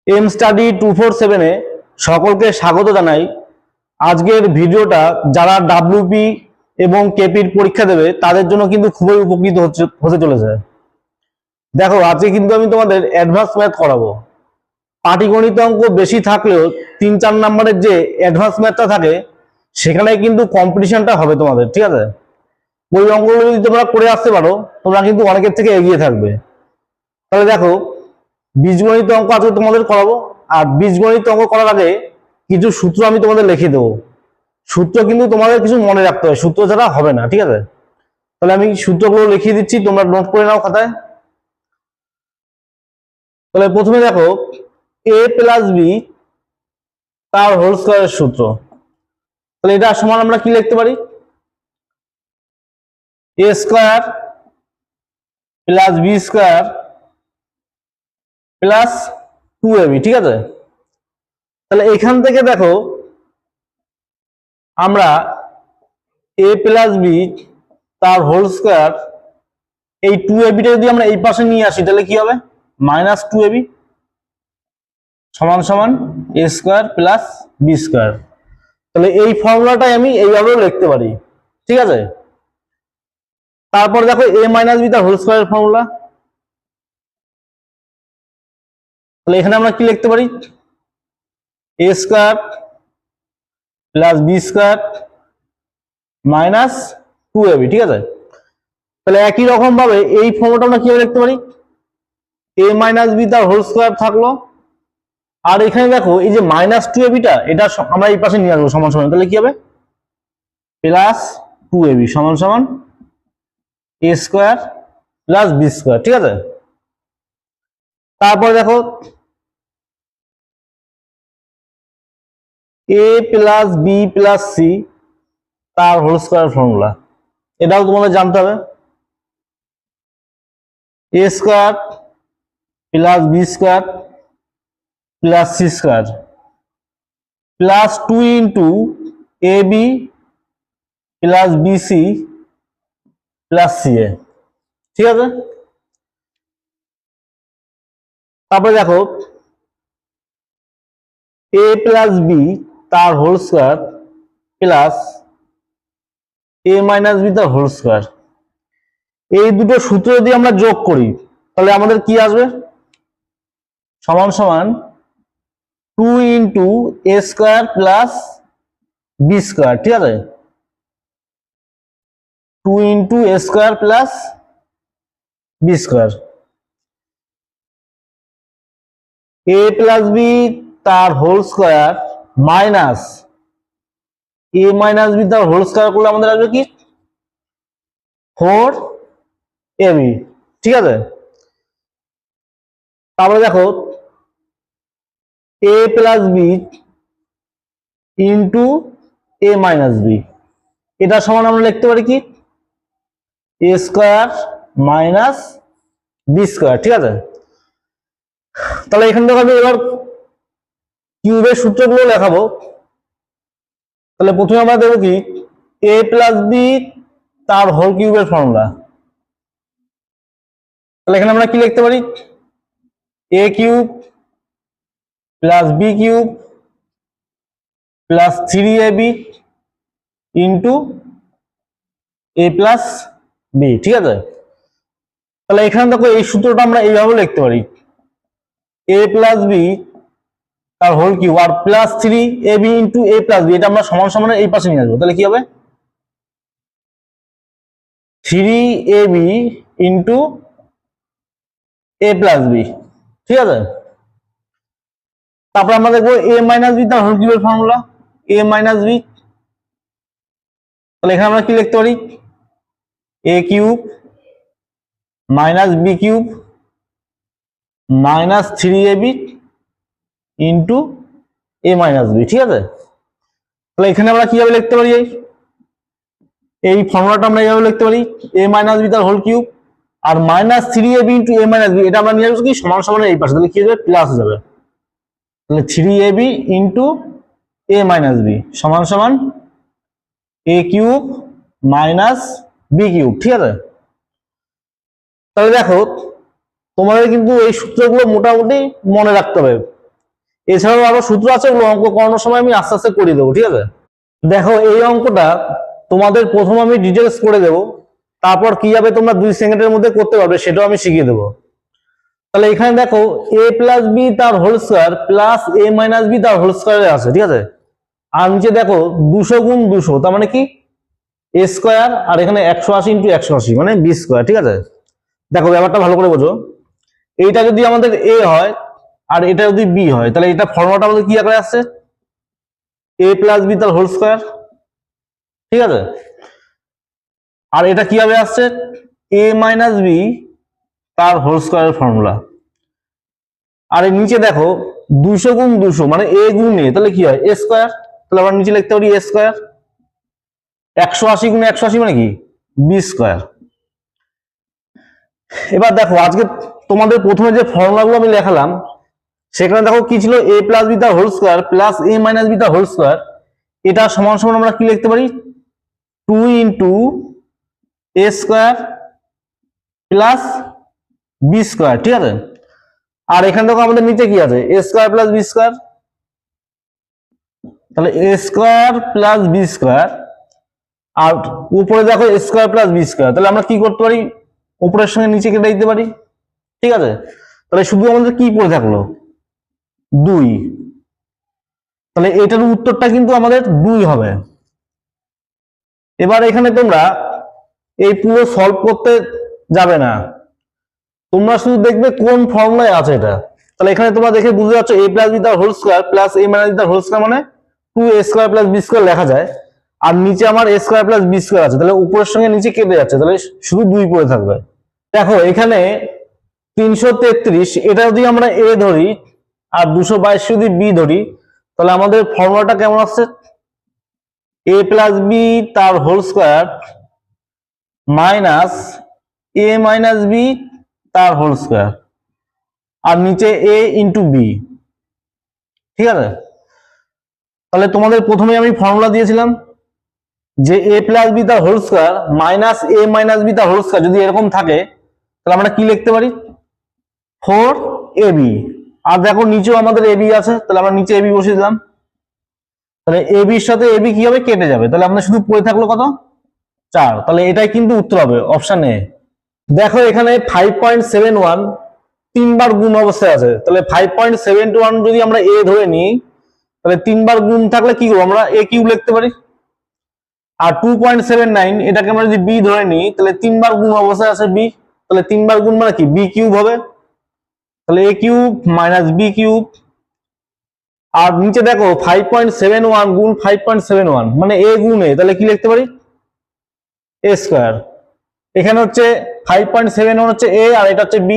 Am study 247 সকলকে স্বাগত জানাই। আজকের ভিডিওটা যারা ডাব্লিউপি এবং কেপির পরীক্ষা দেবে তাদের জন্য কিন্তু খুবই উপকৃত হতে চলেছে। দেখো, আজকে কিন্তু আমি তোমাদের অ্যাডভান্স ম্যাথ করাবো। পাটিগণিত অঙ্ক বেশি থাকলেও 3-4 নম্বরের যে অ্যাডভান্স ম্যাথটা থাকে সেখানে কিন্তু কম্পিটিশনটা হবে তোমাদের, ঠিক আছে? ওই অঙ্কগুলো যদি তোমরা করে আসতে পারো তোমরা কিন্তু অনেকের থেকে এগিয়ে থাকবে। তাহলে দেখো, বীজগণিত অঙ্ক আজকে তোমাদের করাবো। আর বীজগণিত অঙ্ক করার আগে কিছু সূত্র আমি তোমাদের লিখে দেবো। সূত্র কিন্তু তোমাদের কিছু মনে রাখতে হবে, সূত্র ছাড়া হবে না, ঠিক আছে? তাহলে আমি সূত্রগুলো লিখিয়ে দিচ্ছি, তোমরা নোট করে নাও খাতায়। তাহলে প্রথমে দেখো, a প্লাস বি তার হোল স্কয়ারের সূত্র। তাহলে এটা সমান আমরা কি লিখতে পারি? a square plus B square plus 2ab, ঠিক আছে? তাহলে এখান থেকে দেখো, আমরা a প্লাস বি তার হোল স্কয়ার এই 2ab-টা যদি আমরা এই পাশে নিয়ে আসি তাহলে কি হবে? মাইনাস 2ab সমান সমান a square plus B square. তাহলে এই ফর্মুলাটাই আমি এইভাবেও লিখতে পারি, ঠিক আছে? তারপর দেখো, a মাইনাস বি তার হোল স্কয়ারের ফর্মুলা। তাহলে এখানে আমরা কি লিখতে পারি? a square plus B square minus 2ab, ঠিক আছে? তাহলে একই রকম ভাবে এই ফর্মুলাটা আমরা কিভাবে লিখতে পারি? a মাইনাস বি তার হোল স্কয়ার থাকলো, আর এখানে দেখো এই যে মাইনাস 2ab-টা এটা আমরা এই পাশে নিয়ে আসবো সমান সমান। তাহলে কি হবে? প্লাস 2ab সমান সমান a square plus B square, ঠিক আছে? তারপর দেখো, a plus b plus c তার হোল স্কয়ার ফর্মুলা, এটাও তোমাদের জানতে হবে। a square plus B square plus c square plus 2 into A b plus b c plus c এ, ঠিক আছে? তারপরে দেখো, a প্লাস বি তার whole square plus a minus B তার হোল স্কয়ার। এই দুটো সূত্র যদি আমরা যোগ করি তাহলে আমাদের কি আসবে? সমান সমান 2 into a square plus B square, ঠিক আছে? 2 into a square plus B square. a plus B তার whole square minus a minus B তার হোল স্কয়ার করলে আমাদের আসবে কি? 4ab, ঠিক আছে? তারপরে দেখো, a plus B into a minus b, এটা সমান আমরা লিখতে পারি কি? a square minus B square, ঠিক আছে? তাহলে এখান থেকে আমি এবার কিউবের সূত্রগুলো লেখাবো। তাহলে প্রথমে আমরা দেবো কি? a প্লাস বি তার হোল কিউবের ফর্মুলা। তাহলে এখানে আমরা কি লিখতে পারি? a cube plus b cube plus 3ab into a plus b, ঠিক আছে? তাহলে এখানে দেখো, এই সূত্রটা আমরা এইভাবে লিখতে পারি, a প্লাস বি তার হোল কিউব আর plus 3ab into a plus b, এটা আমরা সমান সমান এই পাশে নিয়ে আসবো। তাহলে কি হবে? 3ab into a plus b, ঠিক আছে? তারপর আমরা দেখবো a মাইনাস বি তার হোল কিউবের ফর্মুলা, a মাইনাস বি। তাহলে এখানে আমরা কি লিখতে পারি? a cube minus B cube minus 3ab into a minus B, ঠিক আছে? তাহলে এখানে আমরা কিভাবে লিখতে পারি? এই ফর্মুলাটা আমরা এইভাবে লিখতে পারি, a মাইনাস বি তার হোল কিউব আর minus 3ab into a minus b, এটা আমরা নিয়ে আসবো কি? সমান সমান এই পাশে। তাহলে কি হবে? প্লাস হয়ে যাবে। তাহলে 3ab into a minus B সমান সমান a cube minus B cube, ঠিক আছে? তাহলে দেখো, তোমাদের কিন্তু এই সূত্রগুলো মোটামুটি মনে রাখতে হবে। এছাড়াও আরো সূত্র আছে, ওগুলো অঙ্ক করানোর সময় আমি আস্তে আস্তে করে দেবো, ঠিক আছে। দেখো এই অঙ্কটা তোমাদের প্রথম আমি ডিটেলস করে দেবো, তারপর কিভাবে তোমরা 2 সেকেন্ডের মধ্যে করতে পারবে সেটাও আমি শিখিয়ে দেবো। তাহলে এখানে দেখো a প্লাস বি তার whole square plus a minus B তার হোল স্কোয়ারে আছে, ঠিক আছে। আর নিচে দেখো 200 গুণ 200, তার মানে কি a স্কোয়ার, আর এখানে 180 ইন্টু 180 মানে বি স্কোয়ার, ঠিক আছে। দেখো ব্যাপারটা ভালো করে বোঝো, এইটা যদি আমাদের a হয় আর এটা যদি b হয়, তাহলে এটা ফর্মুলাটা আমাদের কি আকারে আসছে, a প্লাস বি তার হোল স্কোয়ার, ঠিক আছে। আর এটা কিভাবে আসছে, a মাইনাস বি তার হোল স্কোয়ারের ফর্মুলা। আর এর নিচে দেখো 200 গুণ 200 মানে a গুণ a, তাহলে কি হয় a স্কোয়ার, তাহলে আমরা নিচে লিখতে পারি a স্কোয়ার। 180 গুণ 180 মানে কি বি স্কোয়ার। এবার দেখো আজকে তোমাদের প্রথমে যে ফর্মুলাগুলো আমি লেখালাম, সেখানে দেখো কি ছিল, a প্লাস বি তার whole square plus a minus B তার হোল স্কোয়ার, এটা সমান সমান আমরা কি লিখতে পারি 2 into a square plus B square, ঠিক আছে। আর এখানে দেখো আমাদের নিচে কি আছে a square plus B square, তাহলে a square plus B square, আর উপরে দেখো a square plus B square, তাহলে আমরা কি করতে পারি উপরের সঙ্গে নিচে কেটে দিতে পারি, ঠিক আছে। তাহলে শুধু আমাদের কি পড়ে থাকলো 2, তাহলে এটার উত্তরটা কিন্তু আমাদের 2 হবে। এবার এখানে তোমরা এই পুরো সলভ করতে যাবে না, তোমরা শুধু দেখবে কোন ফর্মুলায় আছে এটা। তাহলে এখানে তোমরা দেখে বুঝতে পারছো a প্লাস বি তার whole square plus a minus B তার হোল স্কোয়ার মানে 2a square plus B square লেখা যায়, আর নিচে আমার a square plus B square আছে, তাহলে উপরের সঙ্গে নিচে কেটে যাচ্ছে, তাহলে শুধু 2 পড়ে থাকবে। দেখো এখানে 333, এটা যদি আমরা a ধরি আর 222 যদি b ধরি, তাহলে আমাদের ফর্মুলাটা কেমন আসছে, a প্লাস বি তার whole square minus a minus B তার হোল স্কোয়ার, আর নিচে a ইন্টু বি, ঠিক আছে। তাহলে তোমাদের প্রথমে আমি ফর্মুলা দিয়েছিলাম যে a প্লাস বি তার whole square minus a minus B তার হোল স্কোয়ার যদি এরকম থাকে, তাহলে আমরা কি লিখতে পারি 4ab। আর দেখো নিচেও আমাদের ab আছে, তাহলে আমরা নিচে ab বসিয়ে দিলাম, তাহলে ab এর সাথে ab কি হবে কেটে যাবে, তাহলে আমাদের শুধু পড়ে থাকলো কত 4, তাহলে এটাই কিন্তু উত্তর হবে অপশন এ। দেখো এখানে 5.71 তিনবার গুণ অবস্থায় আছে, তাহলে 5.71 যদি আমরা a ধরে নিই, তাহলে তিনবার গুণ থাকলে কি করবো আমরা a কিউব লিখতে পারি। আর 2.79 এটাকে আমরা যদি b ধরে নিই, তাহলে তিনবার গুণ অবস্থায় আছে b, তাহলে তিনবার গুণ মানে কি b কিউব হবে, তাহলে a cube minus b cube. আর নিচে দেখো 5.71 গুণ 5.71 মানে a গুণ a, তাহলে কি লিখতে পারি a স্কোয়ার। এখানে হচ্ছে 5.71 হচ্ছে a আর এটা হচ্ছে b,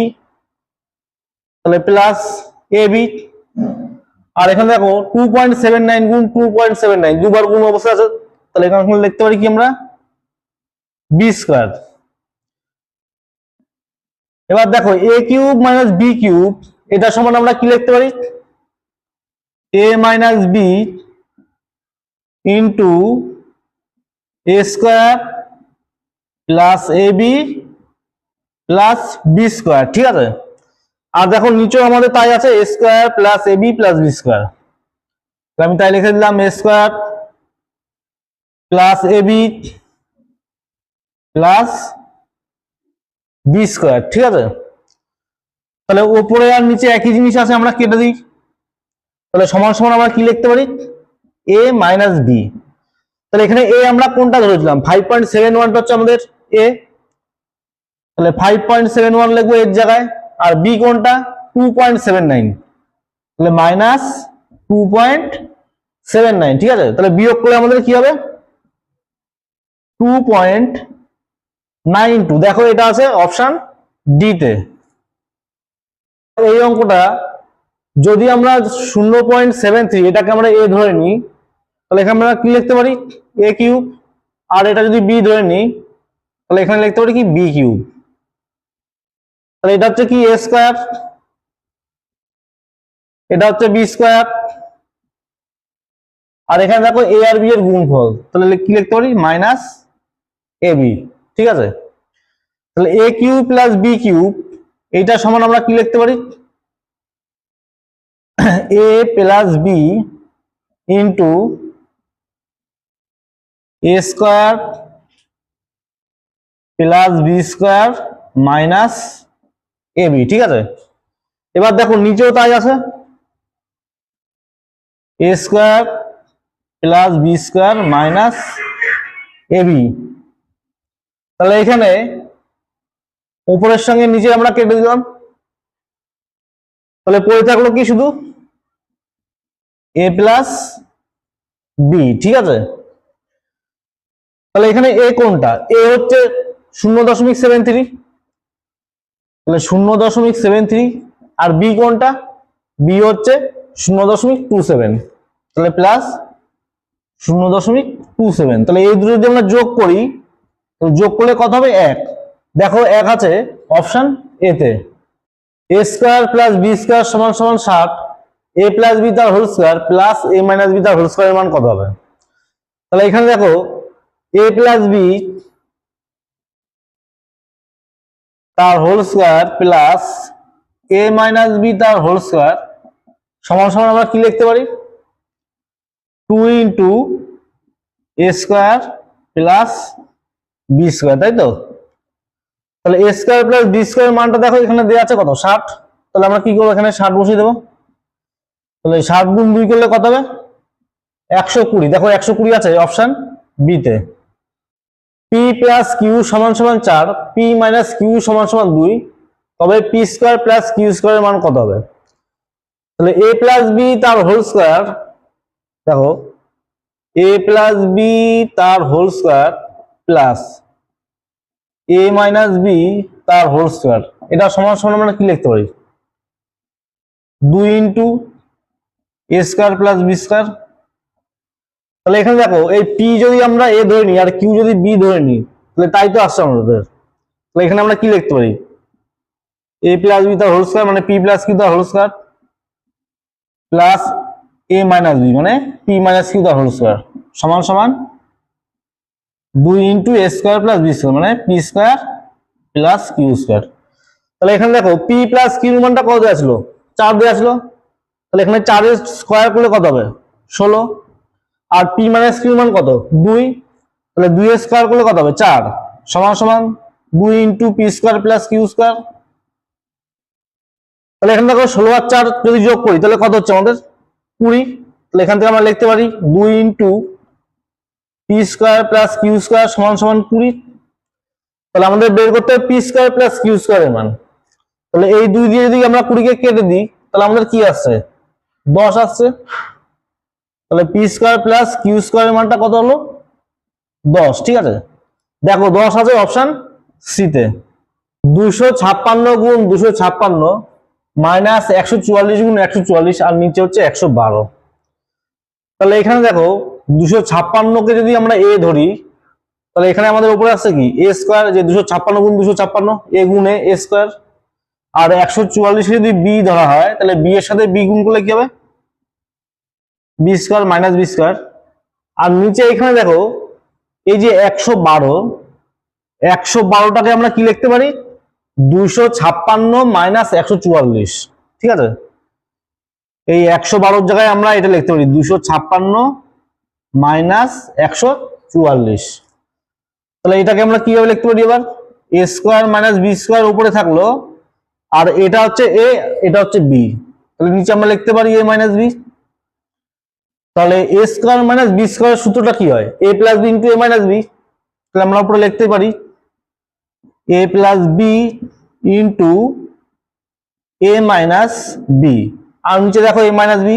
তাহলে প্লাস ab। আর এখানে দেখো 2.79 গুণ 2.79 দুবার গুণ অবস্থা আছে, তাহলে এখানে লিখতে পারি কি আমরা b স্কোয়ার। এবার দেখো a cube minus b cube, এটা সমান আমরা কি লিখতে পারি a minus b into a square plus ab plus B square, ঠিক আছে। আর দেখো নিচেও আমাদের তাই আছে a square plus ab plus B square, আমি তাই লিখে দিলাম a square plus ab plus B square, ঠিক আছে। তাহলে উপরে আর নিচে একই জিনিস আছে, আমরা কেটে দিই, তাহলে সমান সমান আমরা কি লিখতে পারি a মাইনাস বি। তাহলে এখানে a আমরা কোনটা ধরেছিলাম 5.71 হচ্ছে আমাদের a, তাহলে 5.71 লিখবো এর জায়গায়, আর b কোনটা 2.79, তাহলে মাইনাস 2.79, ঠিক আছে। তাহলে বিয়োগ করলে আমাদের কি হবে 2.92, দেখো এটা আছে অপশন ডি তে। এই অঙ্কটা যদি আমরা 0.73 এটাকে আমরা a ধরে নিই, তাহলে এখানে আমরা কি লিখতে পারি a কিউব, আর এটা যদি b ধরে নিই, তাহলে এখানে লিখতে পারি কি b কিউব। তাহলে এটা হচ্ছে কি a স্কোয়ার, এটা হচ্ছে b স্কোয়ার, আর এখানে দেখো a আর b এর গুণফল, তাহলে কি লিখতে পারি মাইনাস ab, ঠিক আছে। তাহলে a cube plus b cube, এইটা সমান আমরা কি লিখতে পারি a plus B into a square plus B square minus a b, ঠিক আছে। এবার দেখো নিচেও তাই আছে, a square plus B square minus a b. তাহলে এখানে উপরের সঙ্গে নিচে আমরা কেটে দিলাম, তাহলে পড়ে থাকলো কি শুধু এ প্লাস বি, ঠিক আছে। তাহলে এখানে এ কোনটা, এ হচ্ছে 0.73, তাহলে 0.73, আর বি কোনটা, বি হচ্ছে 0.27, তাহলে প্লাস 0.27। তাহলে এই দুটো যদি আমরা যোগ করি, যোগ করলে কত হবে 1। দেখো 1 আছে অপশন এতে। এ স্কোয়ার প্লাস বি স্কোয়ার সমান সমান 60, এ প্লাস বি তার whole square plus a minus B তার হোল স্কোয়ারের মান কত হবে। তাহলে এখানে দেখো এ প্লাস বি তার whole square plus a minus B তার হোল স্কোয়ার সমান সমান আমরা কি লিখতে পারি, 2 into a square plus B square, তাই তো। তাহলে a square plus B square মানটা দেখো এখানে দেওয়া আছে কত, 60। তাহলে আমরা কি করবো, এখানে 60 বসিয়ে দেবো। তাহলে 60 গুণ 2 করলে কত হবে, 120। দেখো 120 আছে অপশন বি তে। পি প্লাস কিউ সমান সমান 4, পি মাইনাস কিউ সমান সমান 2, তবে পি স্কোয়ার প্লাস কিউ স্কোয়ারের মান কত হবে। তাহলে এ প্লাস বি তার হোল স্কোয়ার, দেখো এ প্লাস বি তার whole square plus a minus B তার হোল স্কোয়ার, এটা সমান সমান আমরা কি লিখতে পারি, 2 into a square plus B square. তাহলে এখানে দেখো এই পি যদি আমরা এ ধরে নিই আর কিউ যদি বি ধরে নিই, তাহলে তাই তো আসছে আমাদের। তাহলে এখানে আমরা কি লিখতে পারি, এ প্লাস বি তার হোল স্কোয়ার মানে পি প্লাস কিউ তার whole square plus a minus b মানে পি মাইনাস কিউ তার হোল স্কোয়ার সমান সমান 2 into a square plus B square মানে p square plus Q square. তাহলে এখানে দেখো পি প্লাস কিউ মানটা কত দেওয়া ছিল, 4 দেওয়া ছিল। তাহলে এখানে 4 এর স্কোয়ার করলে কত হবে, 16। আর পি মাইনাস কিউ মান কত, 2। তাহলে 2 এর স্কোয়ার করলে কত হবে, 4 সমান সমান 2 into P square plus Q square. তাহলে এখানে দেখো 16 আর 4 যদি যোগ করি তাহলে কত হচ্ছে আমাদের 20। তাহলে এখান থেকে আমরা লিখতে পারি 2 into P square plus Q square সমান সমান 20। তাহলে আমাদের বের করতে হবে পি স্কোয়ার প্লাস কিউ স্কোয়ারের মান। তাহলে এই 2 দিয়ে যদি আমরা 20 কে কেটে দিই তাহলে আমাদের কি আসছে, 10 আসছে। তাহলে পি স্কোয়ার প্লাস কিউ স্কোয়ারের মানটা কত হলো, 10, ঠিক আছে। দেখো 10 আছে অপশন সি তে। 256 গুণ 256 মাইনাস 144 গুণ 144 আর নিচে হচ্ছে 112। তাহলে এখানে দেখো 256 কে যদি আমরা এ ধরি তাহলে এখানে আমাদের উপরে আছে কি এ স্কোয়ার, যে 256 গুণ 256 এ গুণে এ স্কোয়ার। আর 144 যদি বি ধরা হয় তাহলে বি এর সাথে বি গুণ করলে কি হবে, b square minus B square. আর নিচে এখানে দেখো এই যে 112টাকে আমরা কি লিখতে পারি, 256 মাইনাস 144, ঠিক আছে। এই 112 জায়গায় আমরা এটা লিখতে পারি 256 মাইনাস 144। তাহলে এটাকে আমরা কিভাবে লিখতে পারি, এবার এ স্কোয়ার মাইনাস বি স্কোয়ার উপরে থাকলো আর এটা হচ্ছে এ এটা হচ্ছে বি, তাহলে নিচে আমরা লিখতে পারি এ মাইনাস বি। তাহলে এ স্কোয়ার মাইনাস বি স্কোয়ারের সূত্রটা কি হয়, এ plus B into a minus b. তাহলে আমরা উপরে লিখতে পারি a plus B into a minus B, আর নিচে দেখো এ মাইনাস বি।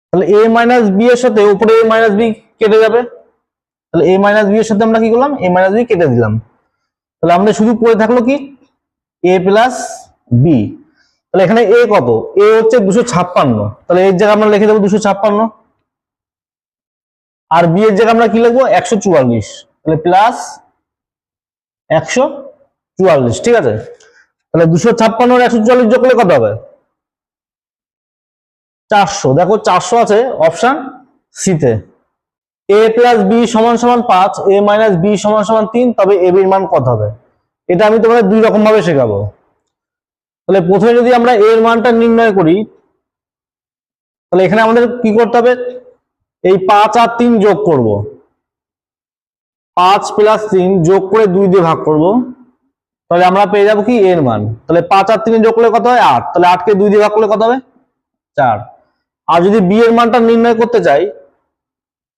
তাহলে এ মাইনাস বি এর সাথে উপরে এ মাইনাস বি কেটে যাবে, তাহলে এ মাইনাস বি এর সাথে আমরা কি করলাম, এ মাইনাস বি কেটে দিলাম। তাহলে আমাদের শুধু পড়ে থাকলো কি এ প্লাস বি। তাহলে এখানে এ কত, এ হচ্ছে 256, তাহলে এর জায়গায় আমরা লিখে দেবো 256। আর বি এর জায়গায় আমরা কি লিখবো 144, তাহলে প্লাস 144, ঠিক আছে। তাহলে 256 আর 144 যোগ করলে কত হবে, 400। দেখো 400 আছে অপশন সি তে। এ প্লাস বি সমান সমান 5, এ মাইনাস বি সমান সমান 3, তবে এ বির মান কত হবে। এটা আমি তোমাদের দুই রকম ভাবে শেখাবো। তাহলে প্রথমে যদি আমরা এর মানটা নির্ণয় করি, তাহলে এখানে আমাদের কি করতে হবে, এই 5 আর 3 যোগ করব, 5 + 3 যোগ করে 2 দিয়ে ভাগ করব, তাহলে আমরা পেয়ে যাবো কি এর মান। তাহলে 5 আর 3 যোগ করলে কত হয় 8, তাহলে 8 কে 2 দিয়ে ভাগ করলে কত হবে 4। আর যদি বি এর মানটা নির্ণয় করতে চাই,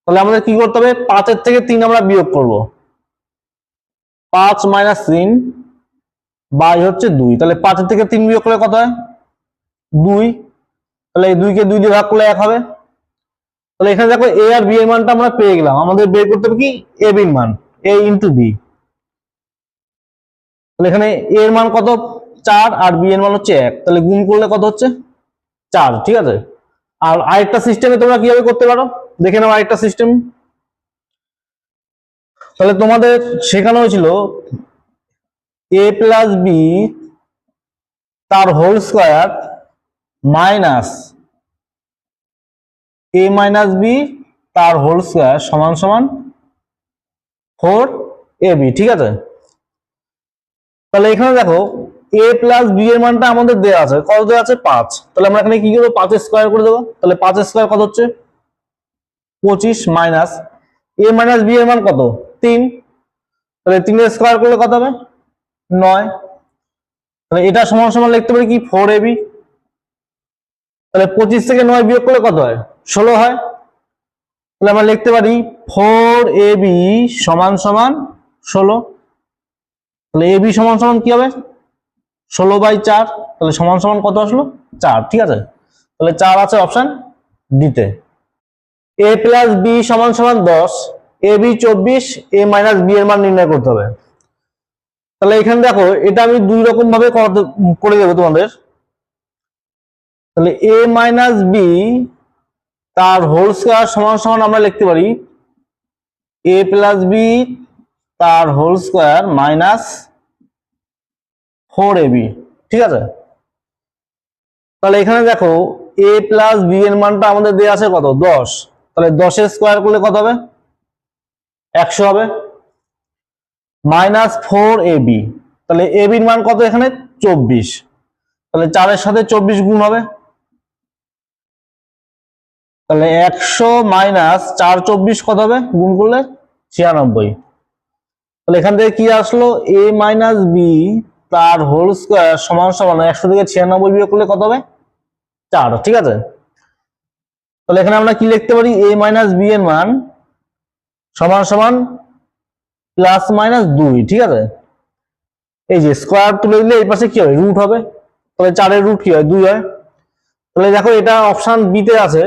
তাহলে আমাদের কি করতে হবে, 5 এর থেকে 3 আমরা বিয়োগ করব, 5 - 3 বাই হচ্ছে 2, তাহলে 5 এর থেকে 3 বিয়োগ করলে কত হয় 2, তাহলে এই 2 কে 2 দিয়ে ভাগ করলে 1 হবে। তাহলে এখানে দেখো এ আর বি এর মানটা আমরা পেয়ে গেলাম, আমাদের বের করতে হবে কি এ বির মান, এ ইন্টু বি। তাহলে এখানে এ এর মান কত 4 আর বি এর মান হচ্ছে 1, তাহলে গুণ করলে কত হচ্ছে 4, ঠিক আছে। আর আরেকটা সিস্টেমে তোমরা কিভাবে করতে পারো দেখে নাও, আরেকটা সিস্টেম। তাহলে তোমাদের শেখানো হয়েছিল এ প্লাস বি তার হোল স্কোয়ার মাইনাস এ মাইনাস বি তার হোল স্কোয়ার সমান সমান 4ab, ঠিক আছে। তাহলে এখানে দেখো এ প্লাস বি এর মানটা আমাদের দেওয়া আছে, কত দেওয়া আছে 5, তাহলে আমরা এখানে কি করবো 5 স্কোয়ার করে দেবো, তাহলে 5 স্কোয়ার কত হচ্ছে 25 মাইনাস এ মাইনাস বি এর মান কত 3, তাহলে 3 স্কোয়ার করলে কত হবে 9, তাহলে এটা সমান সমান লিখতে পারি কি 4ab। তাহলে 25 থেকে 9 বিয়োগ করলে কত হয় 16 হয়, তাহলে আমরা লিখতে পারি 4ab সমান সমান 16, তাহলে ab সমান সমান কি হবে 16/4, তাহলে সমান সমান কত আসলো 4, ঠিক আছে। তাহলে 4 আছে অপশন ডিতে। a প্লাস বি সমান সমান 10, ab 24, a মাইনাস বি এর মান নির্ণয় করতে হবে। তাহলে এখানে দেখো এটা আমি দুই রকম ভাবে করে দেবো তোমাদের। তাহলে a মাইনাস বি তার হোল স্কয়ার সমান সমান আমরা লিখতে পারি a প্লাস বি তার হোল স্কয়ার মাইনাস 4ab, ঠিক আছে। তাহলে এখানে দেখো a প্লাস বি এর মানটা আমাদের দেওয়া আছে কত 10, তাহলে 10 এর স্কয়ার করলে কত হবে 100 হবে, মাইনাস 4ab, তাহলে ab এর মান কত এখানে 24, তাহলে 4 এর সাথে 24 গুণ হবে, তাহলে 100 মাইনাস 4 24 কত হবে গুণ করলে 96। তাহলে এখান থেকে কি আসলো a মাইনাস বি তার হোল স্কয়ার সমান সমান 100 থেকে 96 বিয়োগ করলে কত হবে 4, ঠিক আছে। তাহলে এখানে আমরা কি লিখতে পারি a মাইনাস বি এর মান সমান সমান প্লাস মাইনাস 2, ঠিক আছে। এই যে স্কয়ার তুলে দিলে এই পাশে কি হবে রুট হবে, তাহলে 4 এর রুট কি হয় 2 হয়। তাহলে দেখো এটা অপশন বি তে আছে,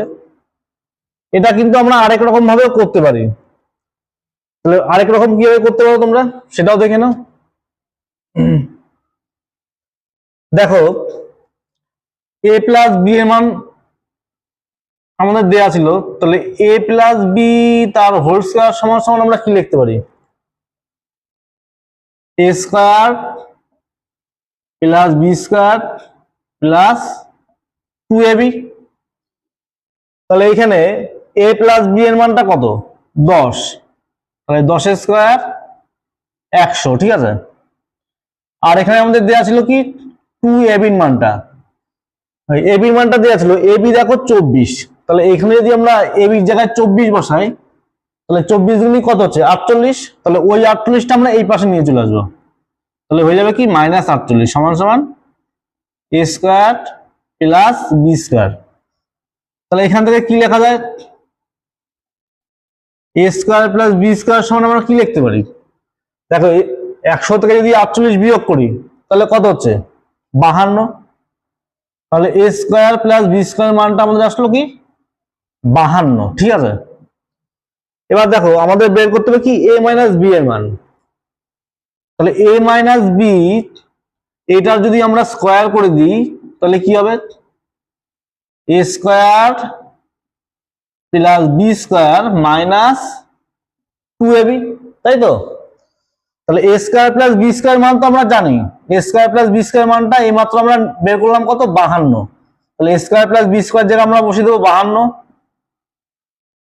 এটা কিন্তু আমরা আরেক রকম ভাবেও করতে পারি। তাহলে আরেক রকম কিভাবে করতে পারো তোমরা সেটাও দেখে নাও। দেখো a প্লাস বি এর মান আমাদের দেয়া ছিল, তাহলে a প্লাস বি তার হোল স্কয়ার সমান সমান আমরা কি লিখতে পারি a square plus B square plus 2ab। তাহলে এখানে a প্লাস বি এর মানটা কত 10, তাহলে 10 এর স্কয়ার 100, ঠিক আছে। আর এখানে আমাদের দেয়া ছিল কি 2ab এর মানটা, ab এর মানটা দেয়া ছিল ab দেখো 24, তাহলে এখানে যদি আমরা ab এর জায়গায় 24 বসাই তাহলে 24 গুণি কত হচ্ছে 48, তাহলে ওই 48টা আমরা এই পাশে নিয়ে চলে আসবো, তাহলে হয়ে যাবে কি মাইনাস 48 সমান সমান a square plus B square. তাহলে এখান থেকে কি লেখা যায় a square plus B square সমান আমরা কি লিখতে পারি, দেখো 100 থেকে যদি 48 বিয়োগ করি তাহলে কত হচ্ছে 52, তাহলে a square plus B square মানটা আমাদের আসলো কি 52, ঠিক আছে। এবার দেখো আমাদের বের করতে হবে কি a মাইনাস বি এর মান, তাহলে a মাইনাস বি এটার যদি আমরা স্কয়ার করে দিই তাহলে কি হবে a square plus B square minus 2ab, তাই তো। তাহলে a square plus B square মান তো আমরা জানি, a square plus B square মানটা এইমাত্র আমরা বের করলাম কত 52, তাহলে a square plus B square জায়গায় আমরা বসিয়ে দেবো 52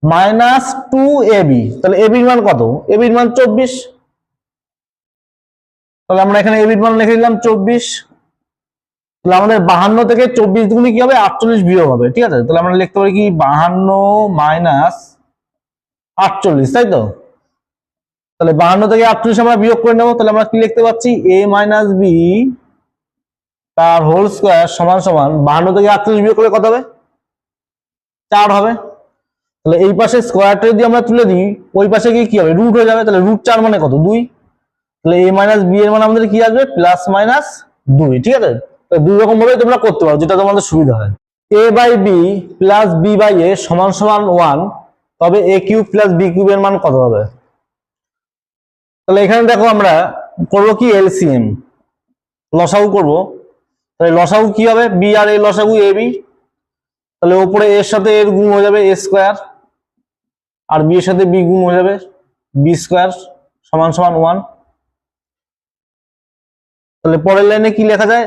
মাইনাস 2ab, তাহলে ab এর মান কত ab এর মান 24, তাহলে আমরা এখানে ab এর মান লিখে দিলাম 24, তাহলে আমাদের 52 থেকে 24 দুগুণে কি হবে 48 বিয়োগ হবে, ঠিক আছে। তাহলে আমরা লিখতে পারি কি 52 মাইনাস 48, তাই তো। তাহলে 52 থেকে 48 আমরা বিয়োগ করে নেবো। তাহলে আমরা কি লিখতে পাচ্ছি a মাইনাস বি তার হোল স্কোয়ার সমান সমান 52 থেকে 48 বিয়োগ করলে কত হবে 4 হবে। তাহলে এই পাশে স্কোয়ারটা যদি আমরা তুলে দিই ওই পাশে গিয়ে কি হবে রুট হয়ে যাবে। তাহলে রুট 4 মানে কত 2। তাহলে a মাইনাস বি এর মানে আমাদের কি আসবে প্লাস মাইনাস 2, ঠিক আছে। তো দুই রকম ভাবে তোমরা করতে পারো যেটা তোমাদের সুবিধা হয়। a by b plus b by a সমান সমান 1, তবে a cube plus b cube এর মান কত হবে। তাহলে এখানে দেখো আমরা করবো কি এলসিএম লসাগু করবো। তাহলে লসাগু কি হবে বি আর এ লসাগু এ বি। তাহলে উপরে এর সাথে এর গুণ হয়ে যাবে এ স্কোয়ার আর বি এর সাথে বি গুণ হয়ে যাবে বি স্কোয়ার সমান সমান 1। তাহলে পরের লাইনে কি লেখা যায়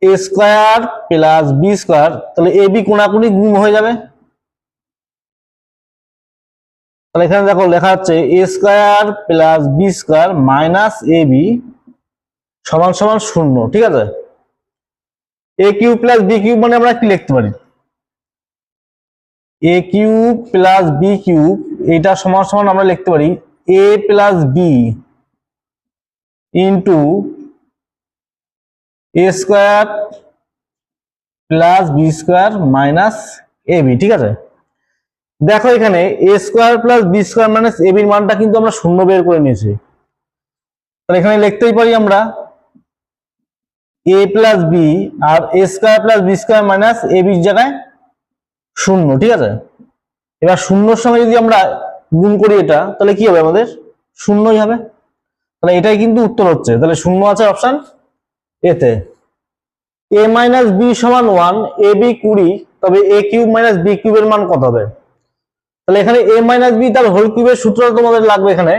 এ স্কোয়ার প্লাস বি স্কোয়ার। তাহলে এ বি কোনাকুনি গুণ হয়ে যাবে। তাহলে এখানে দেখো লেখা হচ্ছে a square plus B square minus a b সমান সমান 0, ঠিক আছে। A cube plus b cube মানে আমরা কি লিখতে পারি a cube plus b cube, এটা সমান সমান আমরা লিখতে পারি a plus B into a square plus B square minus a b, ঠিক আছে। দেখো এখানে a square plus B square minus a বির মানটা কিন্তু আমরা 0 বের করে নিয়েছি। তাহলে এখানে লিখতেই পারি আমরা এ প্লাস বি আর a square plus B square minus a বির জায়গায় 0, ঠিক আছে। এবার 0-র সঙ্গে যদি আমরা গুণ করি এটা তাহলে কি হবে আমাদের 0ই হবে। তাহলে এটাই কিন্তু উত্তর হচ্ছে। তাহলে 0 আছে অপশন এতে। এ মাইনাস বি সমান 1, এ বি 20, তবে এ কিউব মাইনাস বি কিউবের মান কত হবে। তাহলে এখানে এ মাইনাস বি তার হোল কিউবের সূত্রটা তোমাদের লাগবে এখানে।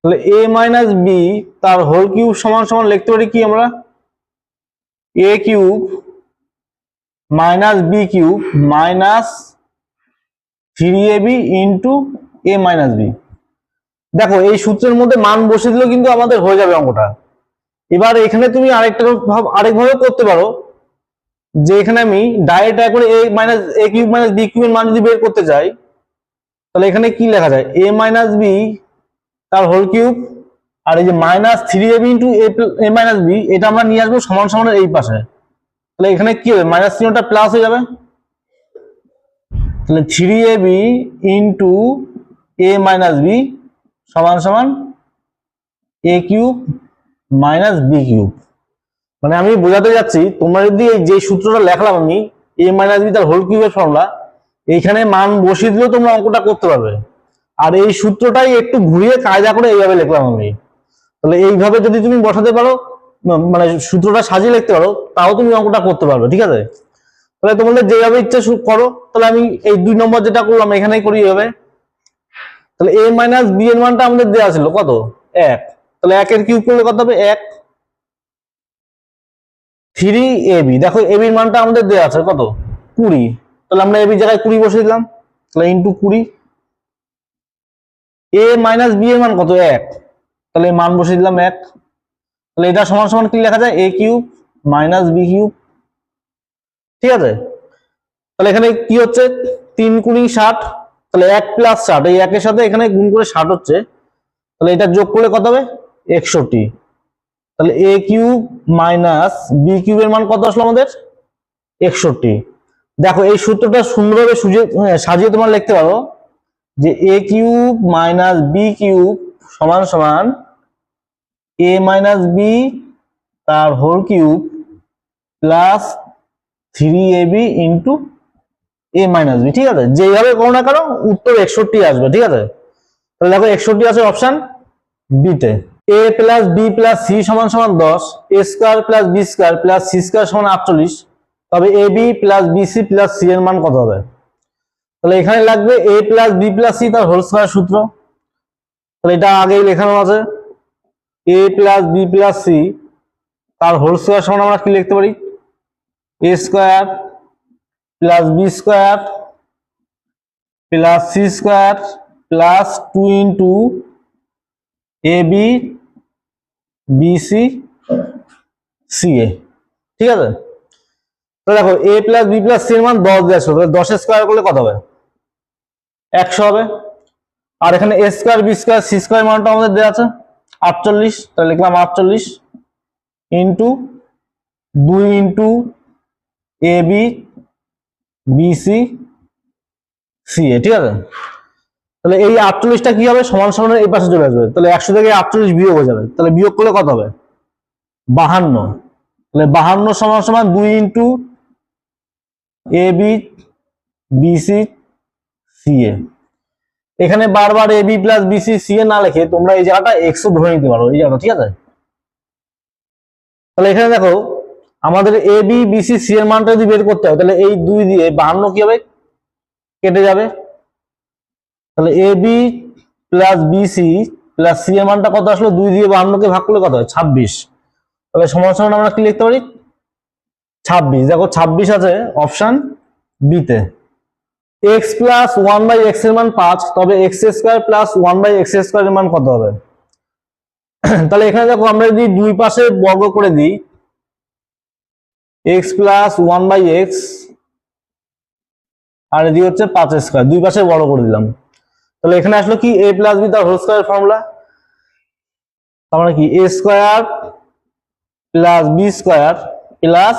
তাহলে এ মাইনাস বি তার হোল কিউব সমান সমান লিখতে পারি কি আমরা a cube minus B cube minus 3ab into a minus b. দেখো এই সূত্রের মধ্যে মান বসিয়ে দিলেও কিন্তু আমাদের হয়ে যাবে অঙ্কটা। এবার এখানে তুমি আরেকভাবে করতে পারো যে এখানে আমি ডাইরেক্ট করে এ মাইনাস এ কিউব মাইনাস বি কিউবের মান যদি বের করতে চাই তাহলে এখানে কি লেখা যায় এ মাইনাস বি তার হোল কিউব আর এই যে minus 3ab into a minus b এটা আমরা নিয়ে আসবো সমান সমান এই পাশে। তাহলে এখানে কি হবে মাইনাস চিহ্নটা প্লাস হয়ে যাবে। তাহলে 3ab into a minus B সমান সমান এ কিউব মাইনাস বি কিউব। মানে আমি বোঝাতে যাচ্ছি তোমরা যদি এই যে সূত্রটা লেখলাম আমি এ মাইনাস বি তার হোল কিউবের ফর্মুলা এইখানে মান বসিয়ে দিলেও তোমরা অঙ্কটা করতে পারবে। আর এই সূত্রটাই একটু ঘুরিয়ে কায়দা করে এইভাবে লিখলাম আমি। তাহলে এইভাবে যদি তুমি বসাতে পারো মানে সূত্রটা সাজিয়ে লিখতে পারো তাও তুমি অঙ্কটা করতে পারবে, ঠিক আছে। তাহলে তোমাদের যেভাবে ইচ্ছা করো। তাহলে আমি এই 2 নম্বর যেটা করলাম এখানেই করি এইভাবে। তাহলে a মাইনাস বি এর মানটা আমাদের দেওয়া ছিল কত 1। তাহলে 1 এর কিউব করলে কত হবে 1। 3ab দেখো ab এর মানটা আমাদের দেওয়া আছে কত 20। তাহলে আমরা ab এর জায়গায় 20 বসিয়ে দিলাম। তাহলে ইনটু 20। a মাইনাস b এর মান কত 1। তাহলে মান বসিয়ে দিলাম 1। তাহলে এটা সমান সমান কি লেখা যায় a cube minus b cube, ঠিক আছে। তাহলে এখানে কি হচ্ছে 3 × 60। তাহলে 1 + 60 এই 1 এর সাথে এখানে গুণ করে 60 হচ্ছে। তাহলে এটা যোগ করলে কত হবে 61। তাহলে a কিউব মাইনাস বি কিউবের মান কত আসলো আমাদের 61। দেখো এই সূত্রটা সুন্দরভাবে সাজিয়ে তোমরা লিখতে পারো যে a cube minus B cube সমান সমান a মাইনাস বি তার whole cube plus 3ab into a minus B, ঠিক আছে। যেভাবে করো না কেন উত্তর 61 আসবে, ঠিক আছে। তাহলে দেখো 61 আছে অপশন বি তে। a plus b plus c সমান সমান 10, a square plus B square plus c square সমান 48, তবে a b plus b c plus c এর মান কত হবে। তাহলে এখানে লাগবে a plus b plus c তার হোল স্কোয়ার সূত্র। তাহলে এটা আগেই লেখানো আছে a plus b plus c তার হোল স্কোয়ার সমান আমরা কি লিখতে পারি a square plus B square plus c square plus 2 into A b b c c এ। ঠিক আছে। তো দেখো a plus b plus c এর মান 10 দেওয়া ছিল, 10 স্কোয়ার করলে কত হবে? 100 হবে। আর এখানে a square B square C square মানটা আমাদের দেওয়া আছে 48, তাহলে লিখলাম 48 into 2 into A B B C C এ, ঠিক আছে। তাহলে এই 48টা কি হবে? সমান সমান এই পাশে চলে আসবে, তাহলে 100 থেকে 48 বিয়োগ হয়ে যাবে, তাহলে বিয়োগ করলে কত হবে? 52। তাহলে 52 সমান সমান 2 into A B B C C a. এখানে বারবার a b plus b C C a না লিখে তোমরা এই জায়গাটা এক্স ও ধরে নিতে পারো, এই জায়গাটা, ঠিক আছে। তাহলে এখানে দেখো আমাদের A B B C C এর মানটা যদি বের করতে হয়, তাহলে এই 2 দিয়ে 52 কি হবে? কেটে যাবে। তাহলে a b plus b c plus c এর মানটা কত আসলো? 2 দিয়ে 52 কে ভাগ করলে কত হয়? 26। তাহলে সমান সমান আমরা কি লিখতে পারি? 26। দেখো 26 আছে অপশন বি তে। এক্স প্লাস 1/x এর মান 5, তবে X square plus 1/x square এর মান কত হবে? তাহলে এখানে দেখো আমরা যদি দুই পাশে বর্গ করে দিই, এক্স প্লাস 1/x আর এদিকে হচ্ছে 5 স্কোয়ার, দুই পাশে বর্গ করে দিলাম। তাহলে এখানে আসলো কি? a প্লাস বি তার হোল স্কোয়ার ফর্মুলা, তার মানে কি a square plus B square plus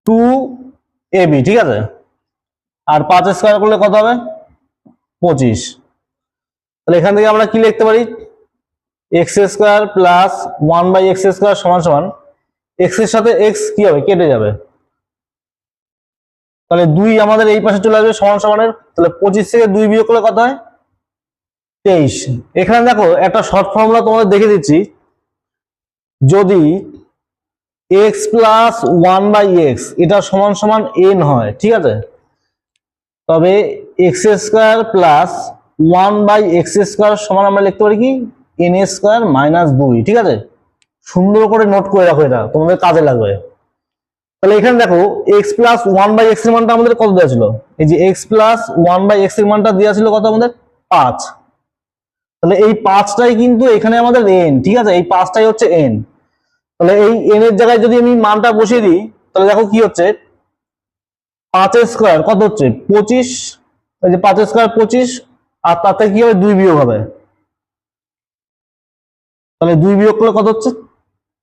2ab, ঠিক আছে। আর 5 স্কোয়ার করলে কত হবে? 25। তাহলে এখান থেকে আমরা কি লিখতে পারি? X square plus 1/x square সমান সমান এক্স এর সাথে এক্স কি হবে? কেটে যাবে। তাহলে 2 আমাদের এই পাশে চলে আসবে সমান সমানের, তাহলে 25 থেকে 2 বিয়োগ করলে কত হয়? 23। এখানে দেখো একটা শর্ট ফর্মুলা তোমাদের দেখে দিচ্ছি, যদি x প্লাস 1/x এটা সমান সমান n হয়, ঠিক আছে, তবে X square plus 1/x square সমান আমরা লিখতে পারি কি? n স্কোয়ার মাইনাস 2, ঠিক আছে। সুন্দর করে নোট করে রাখো, এটা তোমাদের কাজে লাগবে। তাহলে এখানে দেখো x প্লাস 1/x এর মানটা আমাদের কত দেওয়া ছিল? এই যে x প্লাস 1/x এর মানটা দেওয়া ছিল কত আমাদের? 5। তাহলে এই 5টাই কিন্তু এখানে আমাদের n, ঠিক আছে, এই 5টাই হচ্ছে n। তাহলে এই n এর জায়গায় যদি আমি মানটা বসিয়ে দিই, তাহলে দেখো কি হচ্ছে? 5 স্কোয়ার কত হচ্ছে? 25। এই যে 5 স্কোয়ার 25, আর তাতে কি হবে? 2 বিয়োগ হবে, তাহলে 2 বিয়োগ করলে কত হচ্ছে?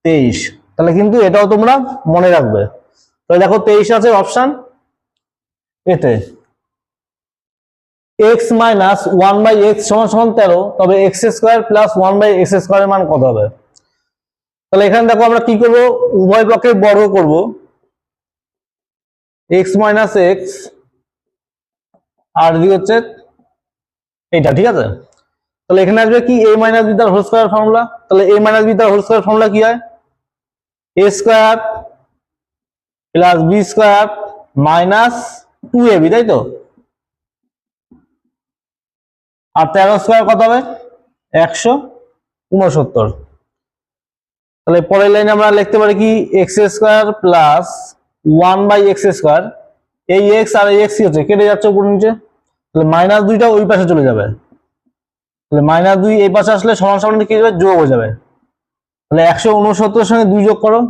23। তাহলে কিন্তু এটাও তোমরা মনে রাখবে। তাহলে দেখো 23 আছে অপশন এতে। x মাইনাস 1/x সমান সমান 13, তবে X square plus 1/x square এর মান কত হবে? তাহলে এখানে দেখো আমরা কি করব? উভয় পক্ষে বর্গ করব, x মাইনাস এক্স আর এদিকে হচ্ছে এইটা, ঠিক আছে। তাহলে এখানে আসবে কি? a মাইনাস বি তার হোল স্কোয়ার ফর্মুলা। তাহলে a মাইনাস বি তার হোল স্কোয়ার ফর্মুলা কি হয়? a square plus B square minus 2ab, তাই তো। আর 13 স্কোয়ার কত হবে? 169। তাহলে পরের লাইনে আমরা লিখতে পারি কি? X square plus 1/x square, এই এক্স আর এই এক্স কি হচ্ছে? কেটে যাচ্ছে উপর নিচে, তাহলে মাইনাস 2টা ওই পাশে চলে যাবে, তাহলে মাইনাস 2 এই পাশে আসলে সমান সমান কি যাবে? যোগ হয়ে যাবে। তাহলে 169 এর সঙ্গে 2 যোগ করো,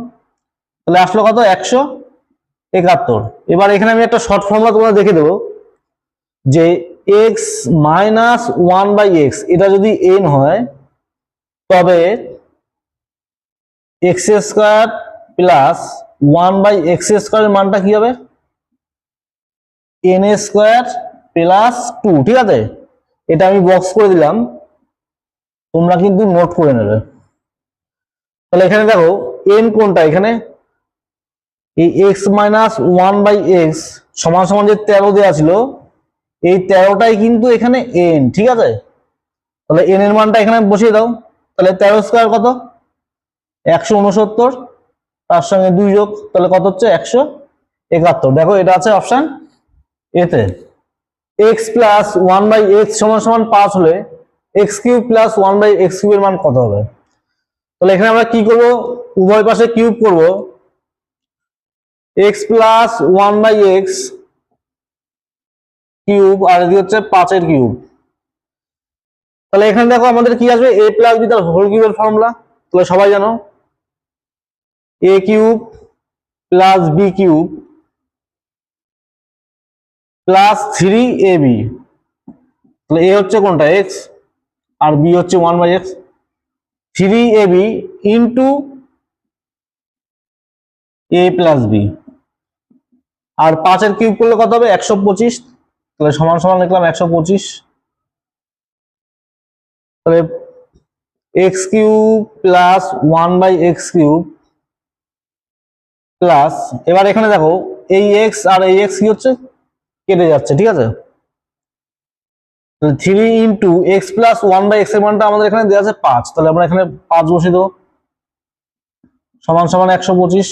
তাহলে আসলো কত? 171। এবার এখানে আমি একটা শর্ট ফর্মুলা তোমরা দেখে দেবো, যে এক্স মাইনাস 1/x এটা যদি n হয়, তবে এক্স স্কোয়ার প্লাস 1/x স্কোয়ারের মানটা কি হবে? n স্কোয়ার প্লাস 2, ঠিক আছে। এটা আমি বক্স করে দিলাম, তোমরা কিন্তু নোট করে নেবে। তাহলে এখানে দেখো n কোনটা? এখানে এই x মাইনাস 1/x সমান সমান যে 13 দেওয়া ছিল, এই 13টাই কিন্তু এখানে n, ঠিক আছে। তাহলে n এর মানটা এখানে বসিয়ে দাও, তাহলে 13 স্কোয়ার কত? 169, তার সঙ্গে 2 যোগ, তাহলে কত হচ্ছে? 171। দেখো এটা আছে অপশন এতে। x প্লাস 1/x সমান সমান 5 হলে x কিউব প্লাস 1/x কিউবের মান কত হবে? তাহলে এখানে আমরা কি করব? উভয় পাশে কিউব করব, x প্লাস 1/x কিউব আর এদিকে হচ্ছে 5 এর কিউব। তাহলে এখানে দেখো আমাদের কি আসবে? a প্লাস বি তার হোল কিউবের ফর্মুলা, তাহলে সবাই জানো a cube plus b cube plus 3ab, তাহলে এ হচ্ছে কোনটা এক্স আর বি হচ্ছে 1/x, 3ab ইন্টু এ প্লাস বি, আর 5 কিউব করলে কত হবে 125, তাহলে সমান সমান লিখলাম 125, তাহলে x cube plus 1/x cube plus, এবার এখানে দেখো এই এক্স আর এই এক্স কি হচ্ছে কেটে যাচ্ছে, ঠিক আছে। 3 ইন্টু এক্স প্লাস 1/x এর মানটা আমাদের এখানে দেওয়া আছে 5, তাহলে আমরা এখানে 5 বসিয়ে দেবো, সমান সমান 125,